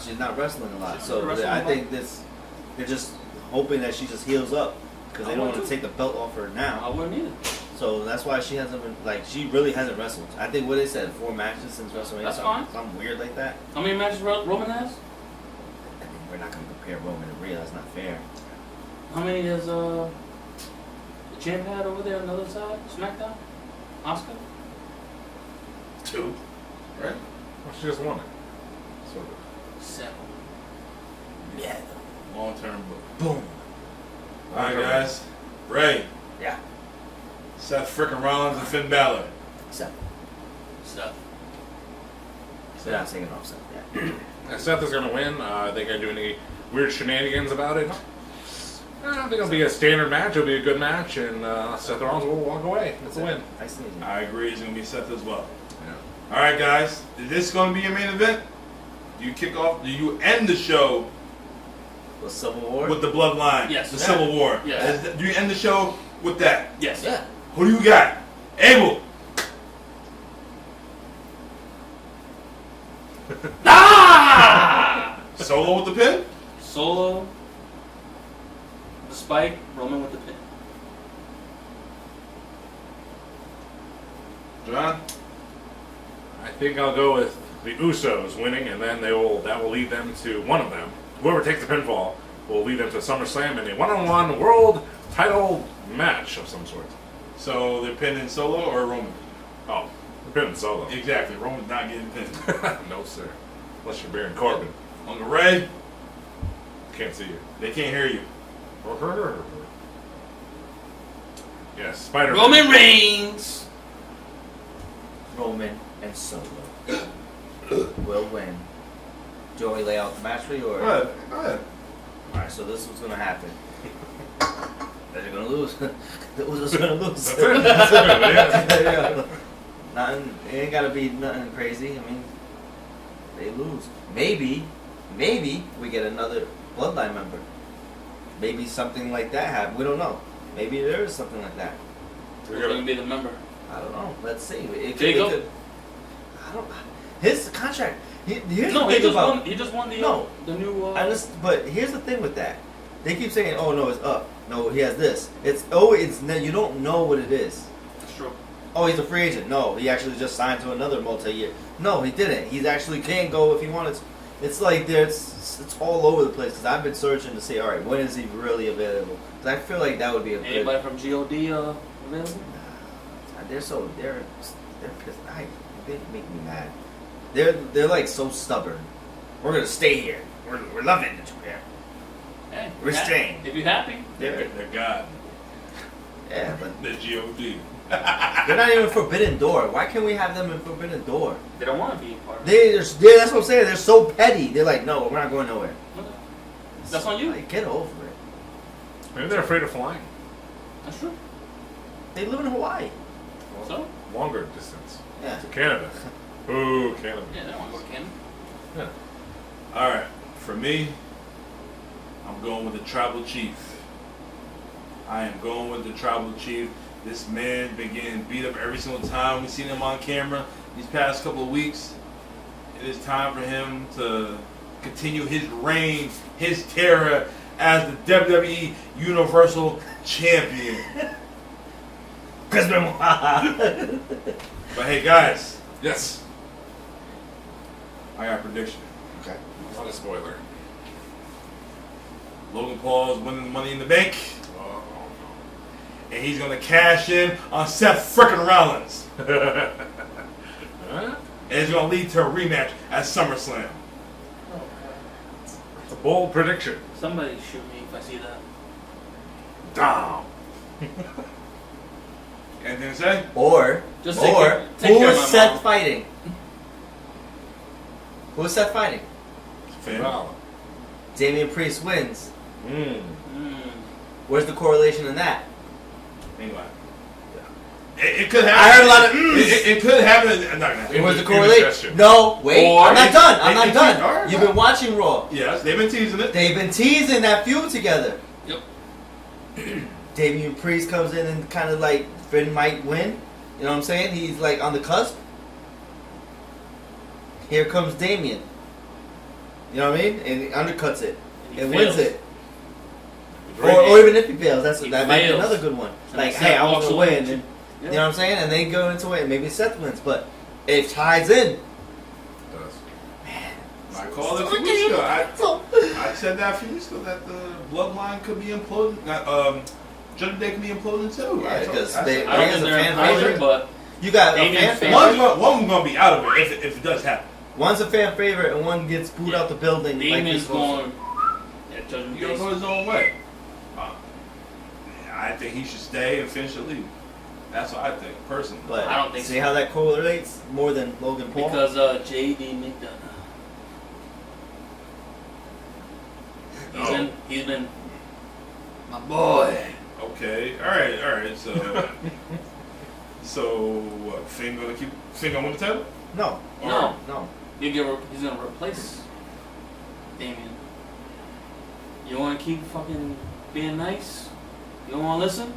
She's not wrestling a lot. She's So not wrestling I a lot? think they're just hoping that she just heals up because they I don't would want to too. take the belt off her I now. wouldn't either. So that's why she hasn't been she really hasn't wrestled. I think what they said 4 matches since WrestleMania. That's something, fine. something weird like that. How many matches Roman has? I think we're not gonna compare Roman and Rhea. That's not fair. How many has the champ had over there on the other side? SmackDown? Oscar? 2. Right? Well, she just won it. Sort of. 7. Yeah. Long term book. Boom. Alright, guys. Ray, Yeah. Seth frickin' Rollins, and Finn Balor. Seth. Stuff. They're not taking off Seth. Yeah. And Seth is going to win. I think I do any weird shenanigans about it. I don't think it'll be a standard match. It'll be a good match, and Seth Rollins will walk away. It's a win. I sneeze. I agree, it's gonna be Seth as well. Yeah. Alright, guys. Is this gonna be your main event? Do you kick off? Do you end the show The Civil War. with the bloodline? Yes. The Yeah. Civil War. Yes. Do you end the show with that? Yes. Yeah. Who do you got? Abel. Ah! Solo with the pin? Solo. The spike. Roman with the pin. John? I think I'll go with the Usos winning, and then that will lead them to one of them. Whoever takes the pinfall will lead them to SummerSlam in a one-on-one world title match of some sort. So they're pinning Solo or Roman? Oh, the pin solo. Exactly. Roman's not getting pinned. No, sir. Unless you're Baron Corbin. Uncle Ray, Can't see you. they can't hear you. Yes, Spider-Man. Roman Reigns. Roman and Solo will win. Do you want me to lay out the match for you, or? Go ahead. Go ahead. Alright, so this is what's gonna happen. They're gonna lose. The Usos gonna lose. That's it. That's it. Yeah. Yeah. Nothing. It ain't gotta be nothing crazy. I mean, they lose. Maybe we get another Bloodline member. Maybe something like that happen. We don't know. Maybe there is something like that. Who's going to be the member? I don't know. Let's see. Jacob? I don't. His contract. Here's No, the thing about. he just won the No. the new. But here's the thing with that. They keep saying, "Oh no, it's up. No, he has this." It's you don't know what it is. That's true. Oh, he's a free agent. No, he actually just signed to another multi-year. No, he didn't. He actually can go if he wanted to. It's like it's all over the place because I've been searching to see, all right, when is he really available? Because I feel like that would be a good. Anybody from God available? They're pissed. They make me mad. They're like so stubborn. We're gonna stay here. We're loving it here. Hey, We're staying. if you're happy. They're God. Yeah, but The G.O.D. they're not even Forbidden Door. Why can't we have them in Forbidden Door? They don't want to be part of it. That's what I'm saying. They're so petty. They're like, no, we're not going nowhere. Okay. That's on you. Like, get over it. Maybe they're afraid of flying. That's true. They live in Hawaii. So? Longer distance. Yeah. To Canada. Ooh, Canada. Yeah, they don't want to go to Canada. Yeah. All right. For me, I'm going with the Tribal Chief. I am going with the Tribal Chief. This man been getting beat up every single time we've seen him on camera these past couple of weeks. It is time for him to continue his reign, his terror as the WWE Universal Champion. Chris Benoit. But hey, guys, Yes. I got a prediction. Okay. Not a spoiler. Logan Paul is winning Money in the Bank, Oh, and he's going to cash in on Seth frickin' Rollins. no. Huh? And it's going to lead to a rematch at SummerSlam. It's a bold prediction. Somebody shoot me if I see that. Down. Anything to say? Or Just who take care of my is Seth mom. fighting? Who's Seth fighting? Finn. Damien Priest wins. Mm. Where's the correlation in that? Anyway. It could happen. I heard a lot of It could happen. I'm not gonna happen. Where's the Indigestion. correlation? No, wait. Or I'm not done. I'm not Alright, done. You've been watching Raw. Yes, they've been teasing it. They've been teasing that feud together. Yep. Damien Priest comes in and kind of like Finn might win. You know what I'm saying? He's like on the cusp. Here comes Damien. You know what I mean? And he undercuts it He and fails. wins it. Or even if he fails, that might be fails. another good one. And Like, Seth hey, I was walks gonna away. win, and Yeah. you know what I'm saying? And they go into it, and maybe Seth wins. But if ties in, I called it a few weeks ago. I said that a few weeks ago that the bloodline could be imploding. Judgment Day could be imploding too. Yeah, because I they- I don't As think a they're fan in favorite, favorite? but you got a Damien fan favorite. favorite. one's gonna be out of it if it does happen. One's a fan favorite, and one gets booed out the building. like Damien's he's supposed going. Yeah, Judgment He's gonna go Day. his own way. I think he should stay and finish the league. That's what I think, personally. to. But I don't think see so. how that correlates more than Logan Paul. Because JD McDonough. He's been my boy. Okay, all right. So what? Finn gonna win the title? no, No. no. He's gonna replace Damien. You wanna keep fucking being nice? You don't wanna listen?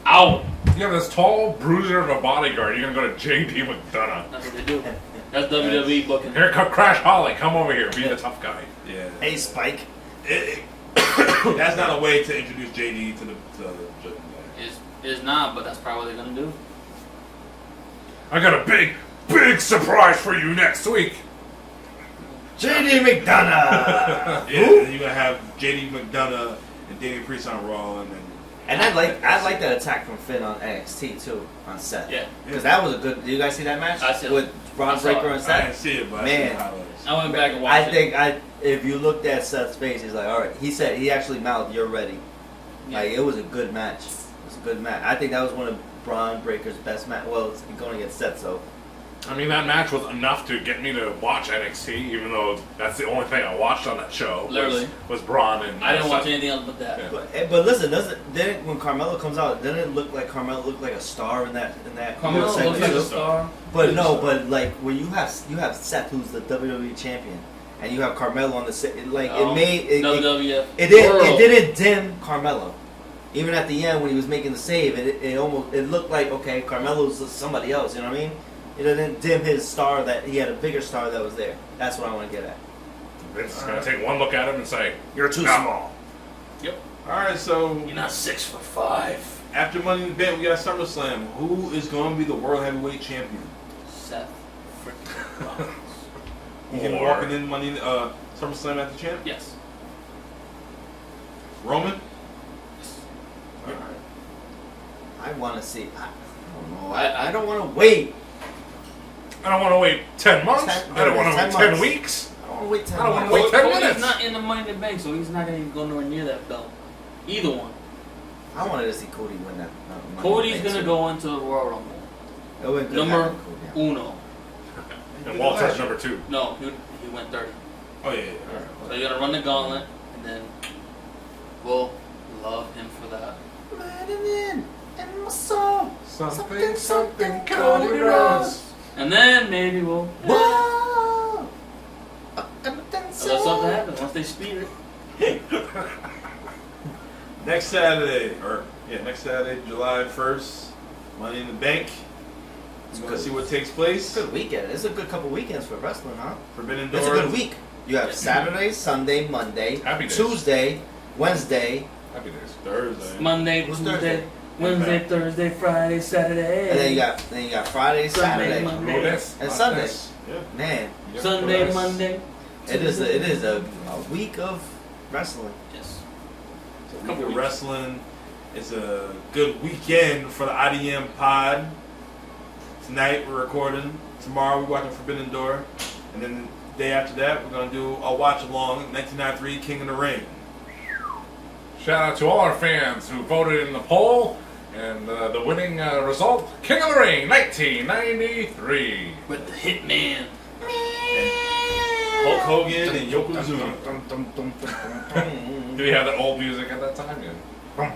Out! You have this tall bruiser of a bodyguard. You're gonna go to JD McDonough. That's what they do. That's WWE booking. Here come Crash Holly. Come over here. Be the tough guy. Yeah. Hey, Spike. That's not a way to introduce JD to the Judgment Day. Is not, but that's probably what they're gonna do. I got a big surprise for you next week. JD McDonough. Yeah, and you're gonna have JD McDonough and Damien Priest on Raw, and then And I like that attack from Finn on NXT too on Seth. Yeah. Because that was a good. Did you guys see that match? I saw it. With Braun I saw Breaker it. and I Seth. didn't see it, but I Man. see the highlights. I went back and watched it. I think if you looked at Seth's face, he's like, all right. He said he actually mouthed, "You're ready." Yeah. Like it was a good match. It was a good match. I think that was one of Braun Breaker's best match. Well, it's going against Seth, so I mean, that match was enough to get me to watch NXT, even though that's the only thing I watched on that show. Literally. was Braun and I didn't watch Seth. anything else but that. Yeah. But listen, didn't when Carmelo comes out, doesn't it look like Carmelo looked like a star in that Carmelo segment looks like too? a star. But no, but like when you have Seth, who's the WWE champion, and you have Carmelo on the Oh, WWF. it World. didn't dim Carmelo. Even at the end when he was making the save, it looked like okay, Carmelo's somebody else. You know what I mean? It didn't dim his star that he had a bigger star that was there. That's what I want to get at. Vince is going to take one look at him and say, You're too "Nah." small. Yep. All right, so You're not 6'5". after Money in the Bank, we got SummerSlam. Who is going to be the World Heavyweight Champion? Seth freaking Rollins. He's going to be walking in SummerSlam at the champ? Yes. Roman? Yes. All right. I want to see. I don't know. I don't want to wait. I don't want to wait 10 months. I don't want to 10 wait 10 months. weeks. I don't want to wait 10 I don't months. wanna wait 10 Cody's minutes. not in the Money in the Bank, so he's not going to go nowhere near that belt. Either one. I wanted to see Cody win that. Money Cody's in the going to Bank, go into the Royal Rumble. too. It wouldn't good Number happen, Cody, yeah. uno. And Walter's number 2. No, he went 30. Oh, yeah. All right. So you're going to run the gauntlet, and then we'll love him for that. Riding in my soul. Something Cody Rhodes. And then maybe we'll... Whoa. Let something happen once they speed it. Next Saturday, July 1st, Money in the Bank. We're going to see what takes place. Good weekend. It's a good couple weekends for wrestling, huh? Forbidden It's a Door. good week. You have Saturday, Sunday, Monday, Happy days. Tuesday, Wednesday, Happy days. Thursday. Monday, Who's Tuesday, Thursday? Wednesday, Okay. Thursday, Friday, Saturday. and then you got Friday, Sunday, Saturday, Monday. Rodez. and Sunday. Yeah. Man, Sunday, Rodez. Monday. it is a week of wrestling. Yes. It's a week Couple of weeks. wrestling. It's a good weekend for the IDM pod. Tonight we're recording. Tomorrow we're watching Forbidden Door. And then the day after that we're going to do a watch along 1993 King of the Ring. Shout out to all our fans who voted in the poll. And the winning result, King of the Ring, 1993. With the Hitman. And Hulk Hogan and Yokozuna. Did he have that old music at that time? Yeah.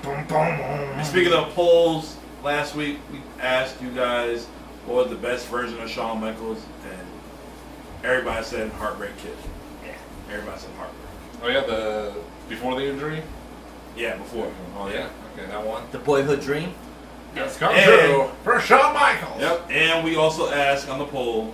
And speaking of polls, last week we asked you guys what was the best version of Shawn Michaels, and everybody said Heartbreak Kid. Yeah. Everybody said Heartbreak. Oh yeah, the before the injury. Yeah, before. Oh yeah. Okay, that one. The boyhood dream. That's come And- true for Shawn Michaels. Yep. And we also asked on the poll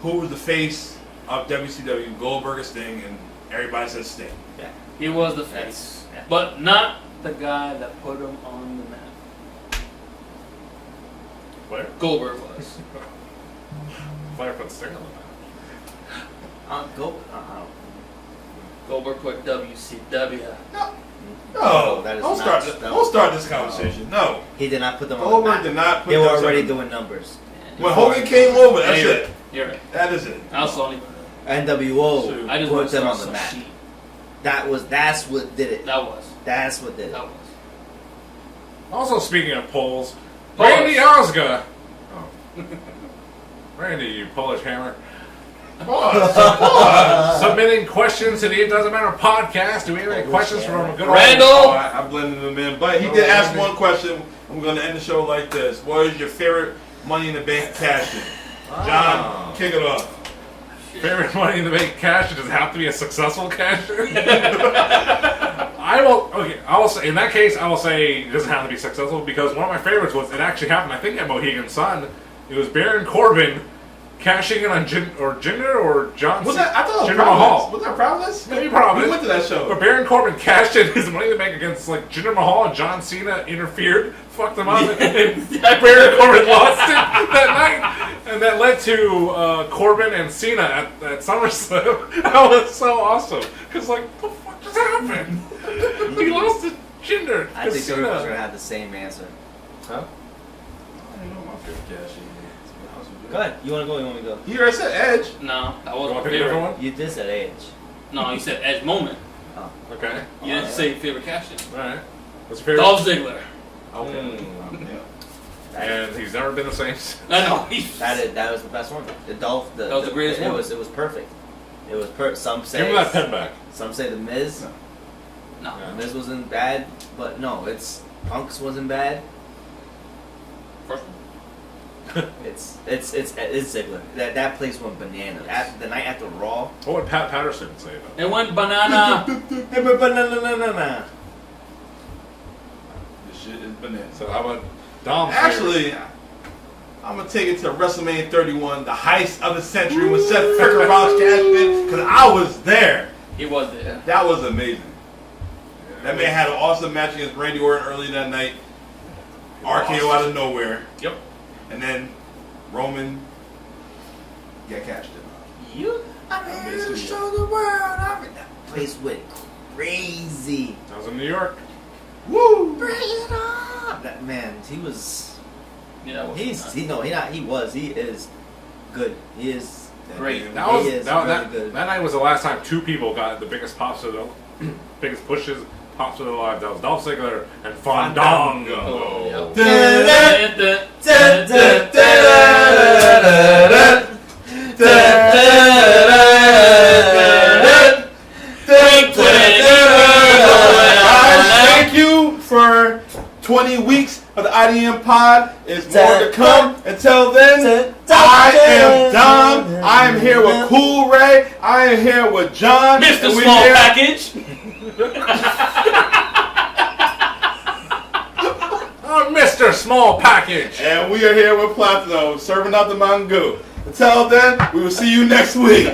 who was the face of WCW, Goldberg or Sting, and everybody said Sting. Yeah. He was the face, Yeah. but not the guy that put him on the map. Where? Goldberg was. Fire put Sting on the map. Go. Goldberg put WCW. No, that is don't not- start this conversation. No. He did not put them on the Goldberg map. did not put They were them already on- doing numbers. When Hogan came over, that's You're it. right. You're right. That is it. I was only. NWO Shoot. I just put want them to on the map. That's what did it. That was. That's what did it. That was. Also, speaking of polls, Polls. Randy Osga. Oh. Randy, you Polish hammer. Submitting questions to the It Doesn't Matter podcast. Do we have any questions from good old Randall? Oh, I blended him in, but he did ask one question. I'm going to end the show like this. What is your favorite Money in the Bank cash-in? John, kick it off. Favorite Money in the Bank cash? Does it have to be a successful cash? I will say, in that case, I will say it doesn't have to be successful because one of my favorites was, it actually happened, I think, at Mohegan Sun. It was Baron Corbin cashing in on Jinder or John Was that? I thought it was Jinder Mahal. Providence. Was that Providence? Maybe Providence. We went to that show. But Baron Corbin cashed in his Money in the Bank against like Jinder Mahal, and John Cena interfered, fucked him up, and Baron Corbin lost it that night, and that led to Corbin and Cena at SummerSlam. That was so awesome because like, what the fuck just happened? He lost to Jinder. I think Cena. everyone's gonna have the same answer. Huh? I don't know my favorite cash-in. Go ahead. You wanna go? You want me to go? You already said Edge. No, that You wasn't want my to pick a different favorite. one? You did said Edge. No, you said Edge moment. Oh. Okay. You didn't say favorite cash-in. All right. What's your favorite? Dolph Ziggler. Okay. Yeah. And he's never been the same. I know. That was the best one. The Dolph. That was the greatest it one. It was perfect. It was Some say. Give him that pen back. Some say the Miz. No. Yeah. The Miz wasn't bad, but no, Punk's wasn't bad. First one. It's Ziggler. That place went bananas. The night after Raw. What would Pat Patterson say about it? It went banana. Banana. This shit is bananas. So how about Dom's Actually, I'm gonna take it to WrestleMania 31, the heist of the century when Seth Freakin Rollins cashed in, because I was there. He was there. That was amazing. That man had an awesome match against Randy Orton early that night. RKO out of nowhere. Yep. And then Roman got cashed in. You. I'm here to show the world. That place went crazy. I was in New York. Woo! Bring it on. That man, he was. Yeah, that was He is good. He is Great. That was He is that, really that, good. that night was the last time two people got the biggest pops of the biggest pushes, pops of their lives. That was Dolph Ziggler and Fandango. Oh, Thank you for 20 weeks of the IDM pod. It's more to come. Until then, I am Dom. I am here with Cool Ray. I am here with John. Mr. and we Small here- Package. Mr. Small Package. And we are here with Platino, serving up the mango. Until then, we will see you next week.